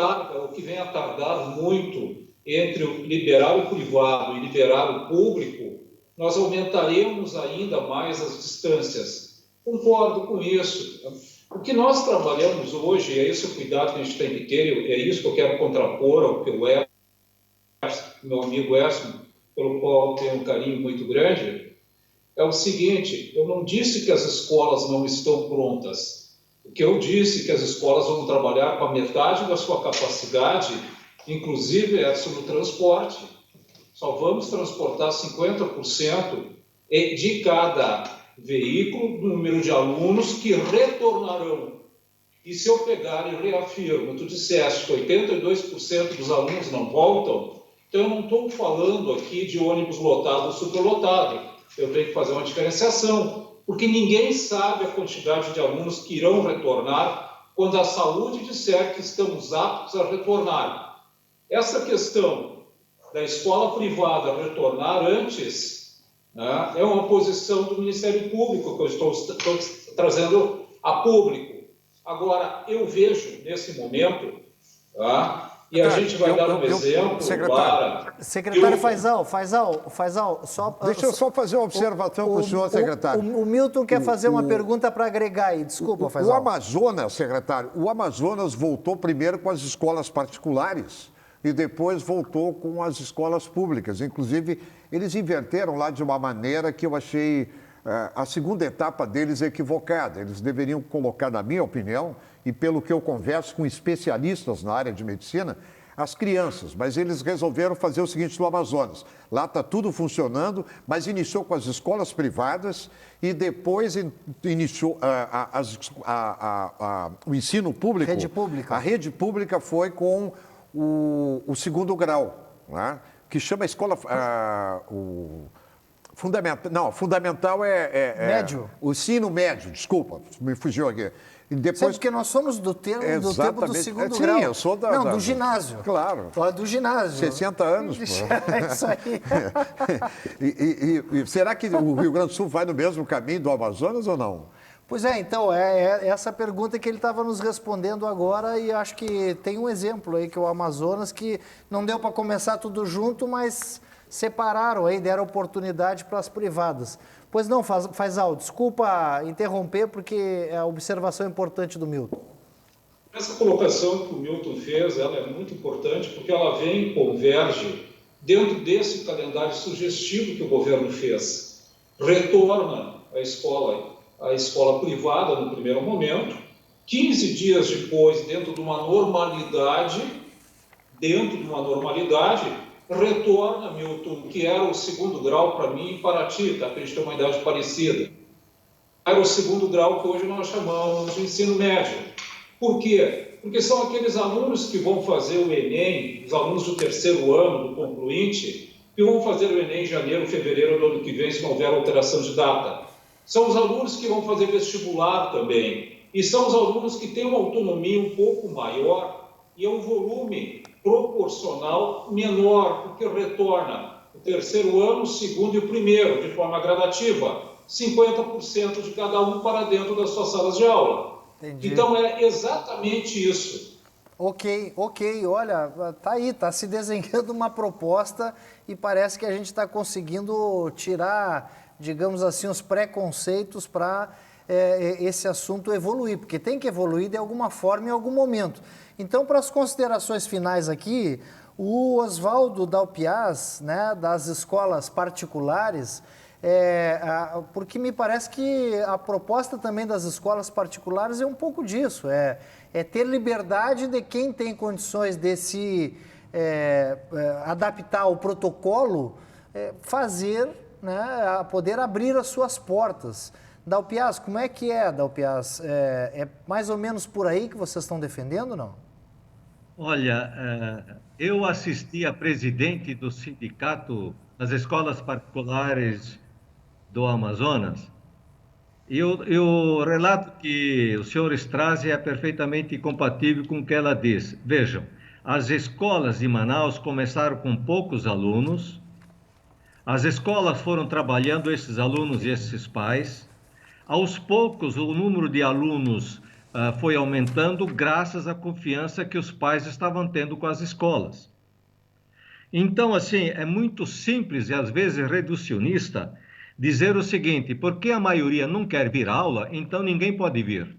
venha a tardar muito entre liberar o privado e liberar o público, nós aumentaremos ainda mais as distâncias. Concordo com isso. O que nós trabalhamos hoje, é esse o cuidado que a gente tem que ter, é isso que eu quero contrapor ao que o meu amigo Erson, pelo qual tenho um carinho muito grande, é o seguinte: eu não disse que as escolas não estão prontas. O que eu disse é que as escolas vão trabalhar com a metade da sua capacidade, inclusive no transporte. Só vamos transportar 50% de cada veículo do número de alunos que retornarão. E se eu pegar e reafirmo, tu disseste que 82% dos alunos não voltam, então eu não estou falando aqui de ônibus lotado ou superlotado. Eu tenho que fazer uma diferenciação, porque ninguém sabe a quantidade de alunos que irão retornar quando a saúde disser que estamos aptos a retornar. Essa questão da escola privada retornar antes, né, é uma posição do Ministério Público que eu estou trazendo a público. Agora, eu vejo nesse momento, tá, e a gente vai dar um exemplo para... Secretário Faisal, só... Deixa eu só fazer uma observação para o senhor, secretário. O Milton quer fazer uma pergunta para agregar aí. Desculpa, Faisal. O Amazonas, secretário, o Amazonas voltou primeiro com as escolas particulares e depois voltou com as escolas públicas. Inclusive, eles inverteram lá de uma maneira que eu achei a segunda etapa deles equivocada. Eles deveriam colocar, na minha opinião, e pelo que eu converso com especialistas na área de medicina, as crianças, mas eles resolveram fazer o seguinte no Amazonas. Lá está tudo funcionando, mas iniciou com as escolas privadas e depois iniciou o ensino público. Rede pública. A rede pública foi com o segundo grau, né? Que chama a escola... fundamental Médio. O ensino médio, desculpa, me fugiu aqui. E Sabe, depois... porque nós somos do tempo do Exatamente. segundo Sim, grau. eu sou Não, do ginásio. Claro. Do ginásio. 60 anos, pô. É isso aí. E será que o Rio Grande do Sul vai no mesmo caminho do Amazonas ou não? Pois é, então, é essa pergunta que ele estava nos respondendo agora e acho que tem um exemplo aí, que é o Amazonas, que não deu para começar tudo junto, mas separaram aí, deram oportunidade para as privadas. Pois não, Faisal, desculpa interromper, porque é a observação importante do Milton. Essa colocação que o Milton fez, ela é muito importante, porque ela vem e converge dentro desse calendário sugestivo que o governo fez. Retorna a escola privada no primeiro momento, 15 dias depois, dentro de uma normalidade, retorna, Milton, que era o segundo grau para mim e para ti, tá? Para a gente ter uma idade parecida. Era o segundo grau que hoje nós chamamos de ensino médio. Por quê? Porque são aqueles alunos que vão fazer o Enem, os alunos do terceiro ano, do concluinte, que vão fazer o Enem em janeiro, fevereiro do ano que vem, se não houver alteração de data. São os alunos que vão fazer vestibular também. E são os alunos que têm uma autonomia um pouco maior e é um volume proporcional menor, porque retorna o terceiro ano, o segundo e o primeiro, de forma gradativa. 50% de cada um para dentro das suas salas de aula. Entendi. Então, é exatamente isso. Ok. Olha, tá aí, tá se desenhando uma proposta e parece que a gente está conseguindo tirar, digamos assim, os preconceitos para esse assunto evoluir, porque tem que evoluir de alguma forma em algum momento. Então, para as considerações finais aqui, o Oswaldo Dalpiaz, né, das escolas particulares, porque me parece que a proposta também das escolas particulares é um pouco disso, é ter liberdade de quem tem condições de se adaptar ao protocolo, fazer, né, poder abrir as suas portas. Dalpiaz, como é que Dalpiaz? É mais ou menos por aí que vocês estão defendendo, não? Olha, eu assisti a presidente do sindicato das escolas particulares do Amazonas e eu relato que o senhor Strazi é perfeitamente compatível com o que ela diz. Vejam, as escolas de Manaus começaram com poucos alunos, as escolas foram trabalhando esses alunos e esses pais. Aos poucos, o número de alunos foi aumentando graças à confiança que os pais estavam tendo com as escolas. Então, assim, é muito simples e às vezes reducionista dizer o seguinte: porque a maioria não quer vir à aula, então ninguém pode vir.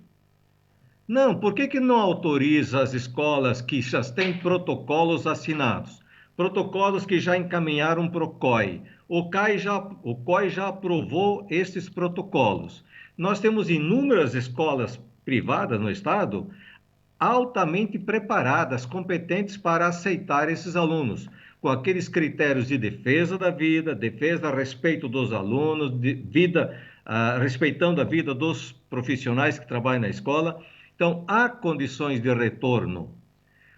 Não, por que não autoriza as escolas que já têm protocolos assinados? Protocolos que já encaminharam para o COI. O COI já aprovou esses protocolos. Nós temos inúmeras escolas privadas no estado altamente preparadas, competentes para aceitar esses alunos, com aqueles critérios de defesa da vida, defesa a respeito dos alunos, respeitando a vida dos profissionais que trabalham na escola. Então, há condições de retorno,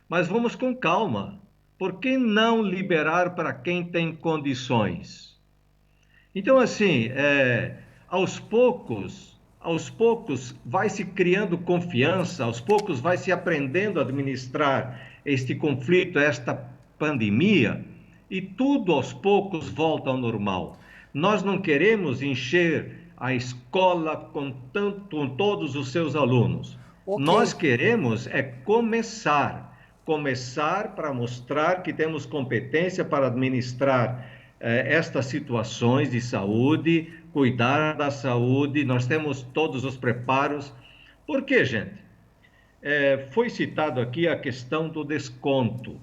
mas vamos com calma. Por que não liberar para quem tem condições? Então, assim, aos poucos vai se criando confiança, aos poucos vai se aprendendo a administrar este conflito, esta pandemia, e tudo aos poucos volta ao normal. Nós não queremos encher a escola com todos os seus alunos. Okay. Nós queremos começar para mostrar que temos competência para administrar estas situações de saúde, cuidar da saúde, nós temos todos os preparos. Por quê, gente? Foi citado aqui a questão do desconto.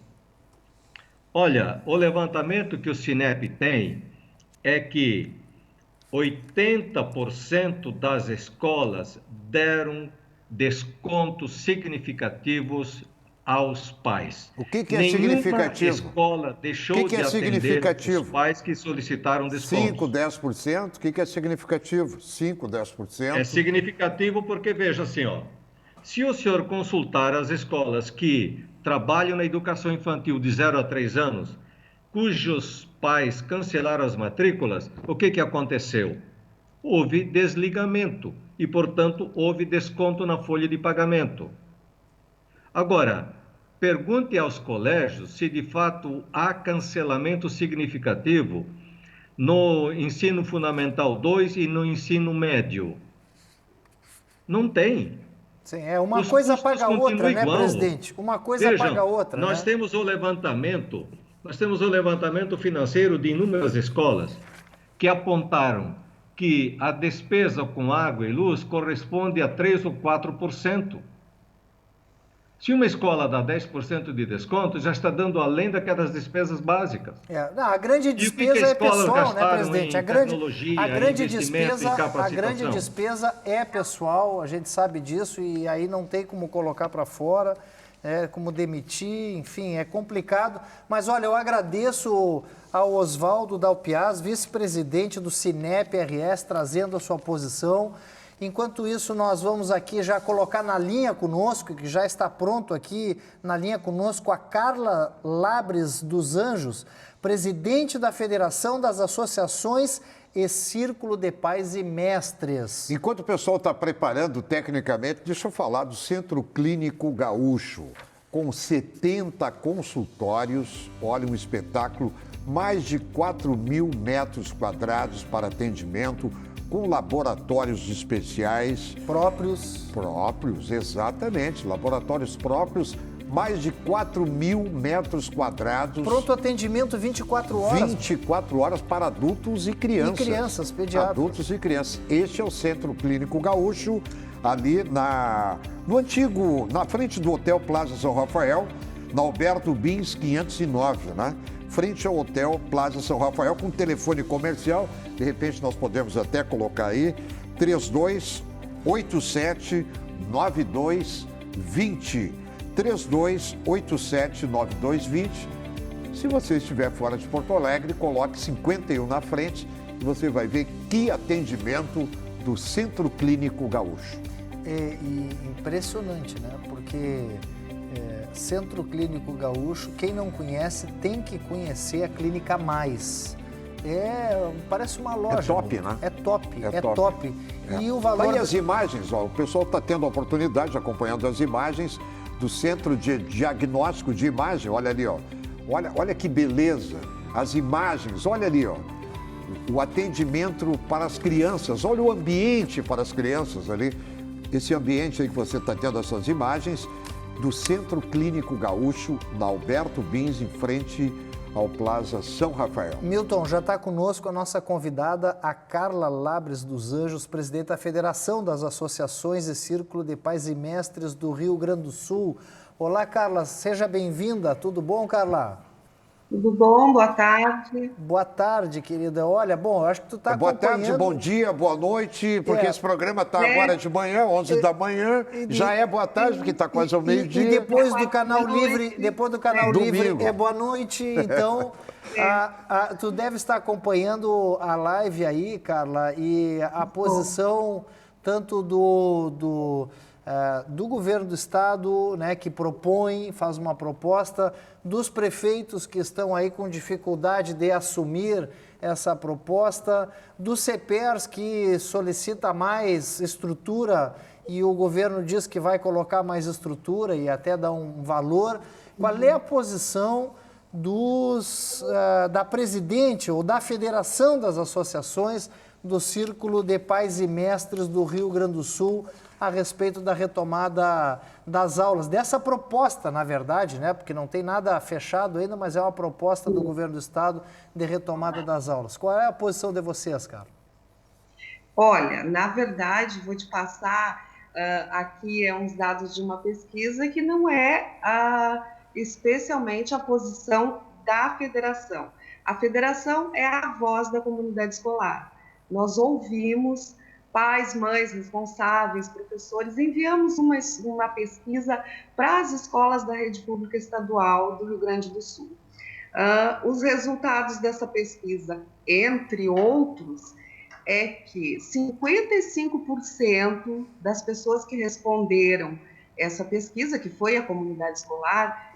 Olha, o levantamento que o Cinep tem é que 80% das escolas deram descontos significativos aos pais. O que é Nenhuma significativo? escola deixou O que é de atender significativo? os pais que solicitaram descontos. 5, 10%? O que é significativo? 5, 10%? É significativo porque, veja assim, ó, se o senhor consultar as escolas que trabalham na educação infantil de 0 a 3 anos, cujos pais cancelaram as matrículas, o que aconteceu? Houve desligamento e, portanto, houve desconto na folha de pagamento. Agora, pergunte aos colégios se de fato há cancelamento significativo no ensino fundamental 2 e no ensino médio. Não tem. Sim, uma Os coisa custos paga a outra, continuam né, igual. presidente? Uma coisa Vejam, paga a outra, nós né? temos o levantamento financeiro de inúmeras escolas que apontaram que a despesa com água e luz corresponde a 3 ou 4%. Se uma escola dá 10% de desconto, já está dando além daquelas despesas básicas. Não, a grande E o que despesa as é escolas pessoal, né, gastaram presidente? em tecnologia, investimento em capacitação? A grande despesa é pessoal, a gente sabe disso e aí não tem como colocar para fora, como demitir, enfim, é complicado. Mas olha, eu agradeço ao Oswaldo Dalpiaz, vice-presidente do Cinep RS, trazendo a sua posição. Enquanto isso, nós vamos aqui já colocar na linha conosco, que já está pronto aqui na linha conosco, a Carla Labres dos Anjos, presidente da Federação das Associações e Círculo de Pais e Mestres. Enquanto o pessoal está preparando tecnicamente, deixa eu falar do Centro Clínico Gaúcho, com 70 consultórios, olha, um espetáculo, mais de 4.000 metros quadrados para atendimento, com laboratórios especiais. Próprios, exatamente. Laboratórios próprios, mais de 4.000 metros quadrados. Pronto atendimento 24 horas. 24 horas para adultos e crianças. E crianças, pediatras. Adultos e crianças. Este é o Centro Clínico Gaúcho, ali no antigo, na frente do Hotel Plaza São Rafael, na Alberto Bins 509, né? Frente ao Hotel Plaza São Rafael, com telefone comercial, de repente nós podemos até colocar aí, 3287-9220. 3287-9220. Se você estiver fora de Porto Alegre, coloque 51 na frente e você vai ver que atendimento do Centro Clínico Gaúcho. É impressionante, né? Porque Centro Clínico Gaúcho, quem não conhece, tem que conhecer a Clínica Mais. Parece uma loja. É top, né? É top. E o valor... Daí as imagens, ó, o pessoal está tendo a oportunidade de acompanhando as imagens do Centro de Diagnóstico de Imagem, olha ali, ó. Olha que beleza, as imagens, olha ali, ó. O atendimento para as crianças, olha o ambiente para as crianças ali. Esse ambiente aí que você está tendo essas imagens do Centro Clínico Gaúcho, na Alberto Bins, em frente ao Plaza São Rafael. Milton, já está conosco a nossa convidada, a Carla Labres dos Anjos, presidente da Federação das Associações e Círculo de Pais e Mestres do Rio Grande do Sul. Olá, Carla, seja bem-vinda. Tudo bom, Carla? Tudo bom? Boa tarde. Boa tarde, querida. Olha, bom, eu acho que tu está acompanhando... Boa tarde, bom dia, boa noite, porque esse programa está agora de manhã, 11 da manhã, já é boa tarde, porque está quase ao meio-dia. E depois do Canal Livre, Livre é boa noite, então... tu deve estar acompanhando a live aí, Carla, e a posição tanto do governo do estado, né, que faz uma proposta, dos prefeitos que estão aí com dificuldade de assumir essa proposta, dos CPERs que solicita mais estrutura e o governo diz que vai colocar mais estrutura e até dar um valor. Qual é a posição da presidente ou da Federação das Associações do Círculo de Pais e Mestres do Rio Grande do Sul a respeito da retomada das aulas, dessa proposta, na verdade, né? Porque não tem nada fechado ainda, mas é uma proposta do governo do estado de retomada das aulas. Qual é a posição de vocês, cara? Olha, na verdade, vou te passar aqui uns dados de uma pesquisa que não é especialmente a posição da federação. A federação é a voz da comunidade escolar. Nós ouvimos pais, mães responsáveis, professores, enviamos uma pesquisa para as escolas da rede pública estadual do Rio Grande do Sul. Os resultados dessa pesquisa, entre outros, é que 55% das pessoas que responderam essa pesquisa, que foi a comunidade escolar,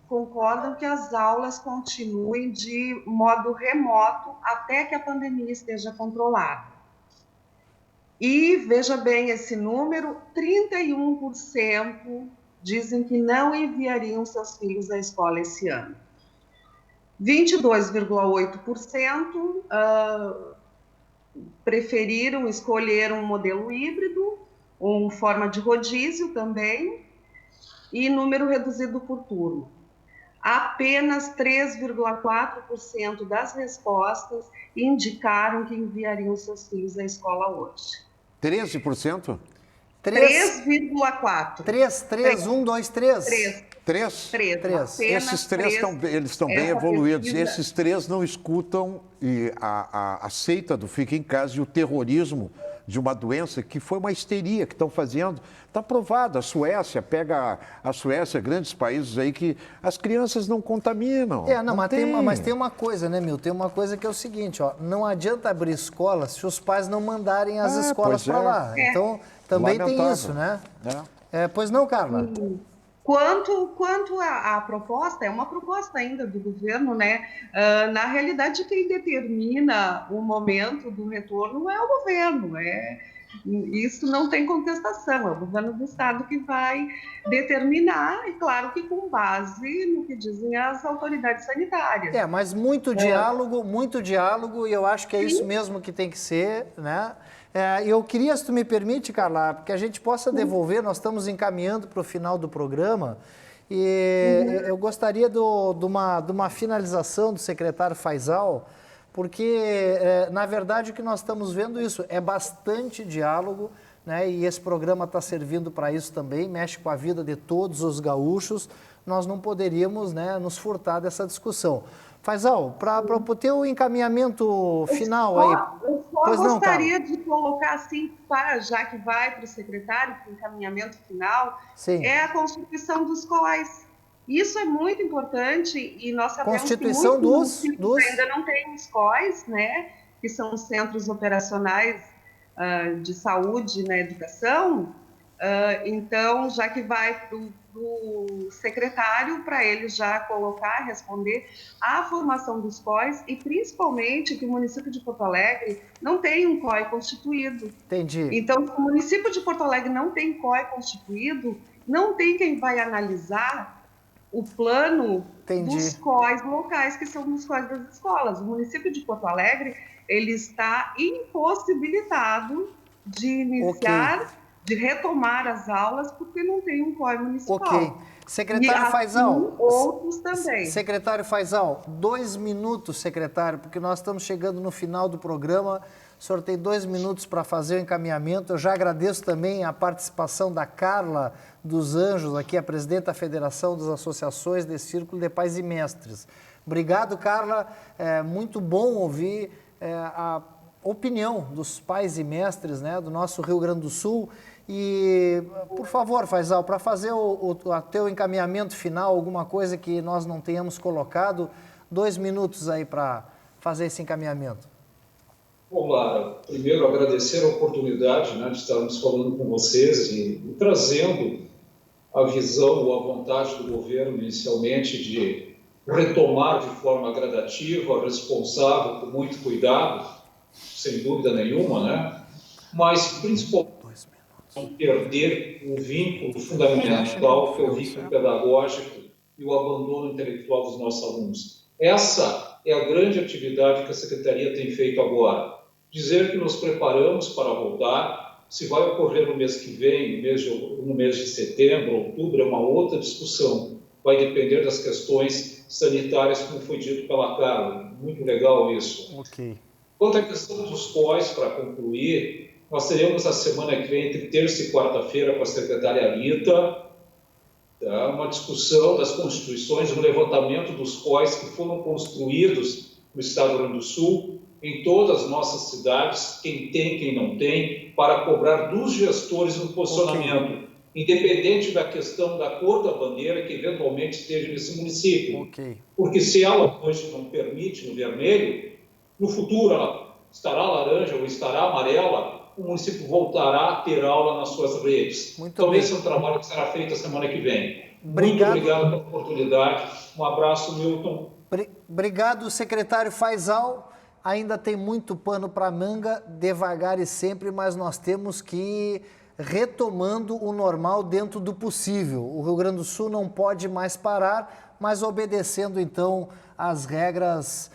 concordam que as aulas continuem de modo remoto até que a pandemia esteja controlada. E, veja bem esse número, 31% dizem que não enviariam seus filhos à escola esse ano. 22,8% preferiram escolher um modelo híbrido, ou forma de rodízio também, e número reduzido por turno. Apenas 3,4% das respostas indicaram que enviariam seus filhos à escola hoje. 13%? 3,4%. 3, 1, 2, 3. 3? 3. Esses três estão bem evoluídos. Esses 3 não escutam a seita do fica em casa e o terrorismo de uma doença que foi uma histeria que estão fazendo. Está provado. A Suécia, grandes países aí que as crianças não contaminam. Mas tem uma coisa, né, Milton? Tem uma coisa que é o seguinte, ó, não adianta abrir escolas se os pais não mandarem as escolas para lá. Então, também tem isso, né? Pois não, Carla? Quanto à proposta, é uma proposta ainda do governo, né? Na realidade, quem determina o momento do retorno é o governo, isso não tem contestação, é o governo do estado que vai determinar, e claro que com base no que dizem as autoridades sanitárias. Mas muito diálogo, e eu acho que é isso mesmo que tem que ser, né? Eu queria, se tu me permite, Carla, que a gente possa devolver, nós estamos encaminhando para o final do programa, e eu gostaria de uma finalização do secretário Faisal, porque, na verdade, o que nós estamos vendo é bastante diálogo, né? E esse programa está servindo para isso também, mexe com a vida de todos os gaúchos, nós não poderíamos, né, nos furtar dessa discussão. Faisal, para o teu encaminhamento final aí... Eu só gostaria de colocar assim, já que vai para o secretário, para o encaminhamento final, é a constituição dos COIs. Isso é muito importante e nós sabemos Constituição que muitos municípios ainda não têm os COIs, né, que são os Centros Operacionais de Saúde na Educação. Então, já que vai para o secretário, para ele já responder a formação dos COIs e principalmente que o município de Porto Alegre não tem um COI constituído. Entendi. Então, se o município de Porto Alegre não tem COI constituído, não tem quem vai analisar o plano dos COIs locais, que são os COIs das escolas. O município de Porto Alegre, ele está impossibilitado de iniciar, de retomar as aulas, porque não tem um COI municipal. Secretário Faisal. Outros também. Secretário Faisal, 2 minutos, secretário, porque nós estamos chegando no final do programa. O senhor tem 2 minutos para fazer o encaminhamento. Eu já agradeço também a participação da Carla dos Anjos, aqui a presidente da Federação das Associações de Círculo de Pais e Mestres. Obrigado, Carla. É muito bom ouvir a opinião dos pais e mestres, né, do nosso Rio Grande do Sul. E, por favor, Faisal, para fazer o teu encaminhamento final, alguma coisa que nós não tenhamos colocado, 2 minutos aí para fazer esse encaminhamento. Bom, Lara, primeiro agradecer a oportunidade, né, de estarmos falando com vocês e trazendo a visão ou a vontade do governo, inicialmente, de retomar de forma gradativa, responsável, com muito cuidado, sem dúvida nenhuma, né? Mas principalmente não perder o vínculo fundamental, que é o vínculo pedagógico e o abandono intelectual dos nossos alunos. Essa é a grande atividade que a Secretaria tem feito agora. Dizer que nos preparamos para voltar, se vai ocorrer no mês que vem, no mês de setembro, outubro, é uma outra discussão. Vai depender das questões sanitárias, como foi dito pela Carla. Muito legal isso. Quanto à questão dos COIs, para concluir, nós teremos a semana que vem, entre terça e quarta-feira, com a secretária Rita, uma discussão das constituições, um levantamento dos COIs que foram construídos no estado do Rio Grande do Sul, em todas as nossas cidades, quem tem, quem não tem, para cobrar dos gestores um posicionamento, independente da questão da cor da bandeira que eventualmente esteja nesse município. Porque se ela hoje não permite no vermelho, no futuro ela estará laranja ou estará amarela, o município voltará a ter aula nas suas redes. Então esse é um trabalho que será feito a semana que vem. Muito obrigado pela oportunidade. Um abraço, Milton. Obrigado, secretário Faisal. Ainda tem muito pano para manga, devagar e sempre, mas nós temos que ir retomando o normal dentro do possível. O Rio Grande do Sul não pode mais parar, mas obedecendo então as regras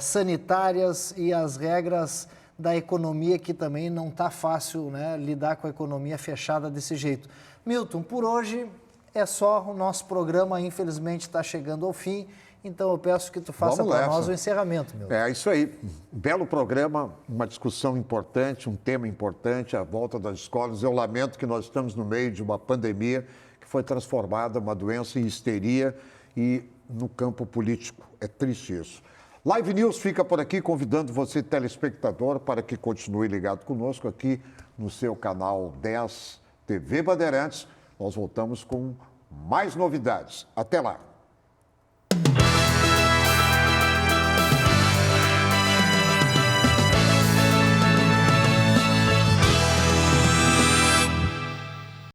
sanitárias e as regras da economia, que também não está fácil, né, lidar com a economia fechada desse jeito. Milton, por hoje é só, o nosso programa infelizmente está chegando ao fim. Então eu peço que tu faça para nós o encerramento, meu. É isso aí. Belo programa, uma discussão importante, um tema importante, a volta das escolas. Eu lamento que nós estamos no meio de uma pandemia que foi transformada uma doença em histeria e no campo político. É triste isso. Live News fica por aqui, convidando você, telespectador, para que continue ligado conosco aqui no seu canal 10 TV Bandeirantes. Nós voltamos com mais novidades. Até lá.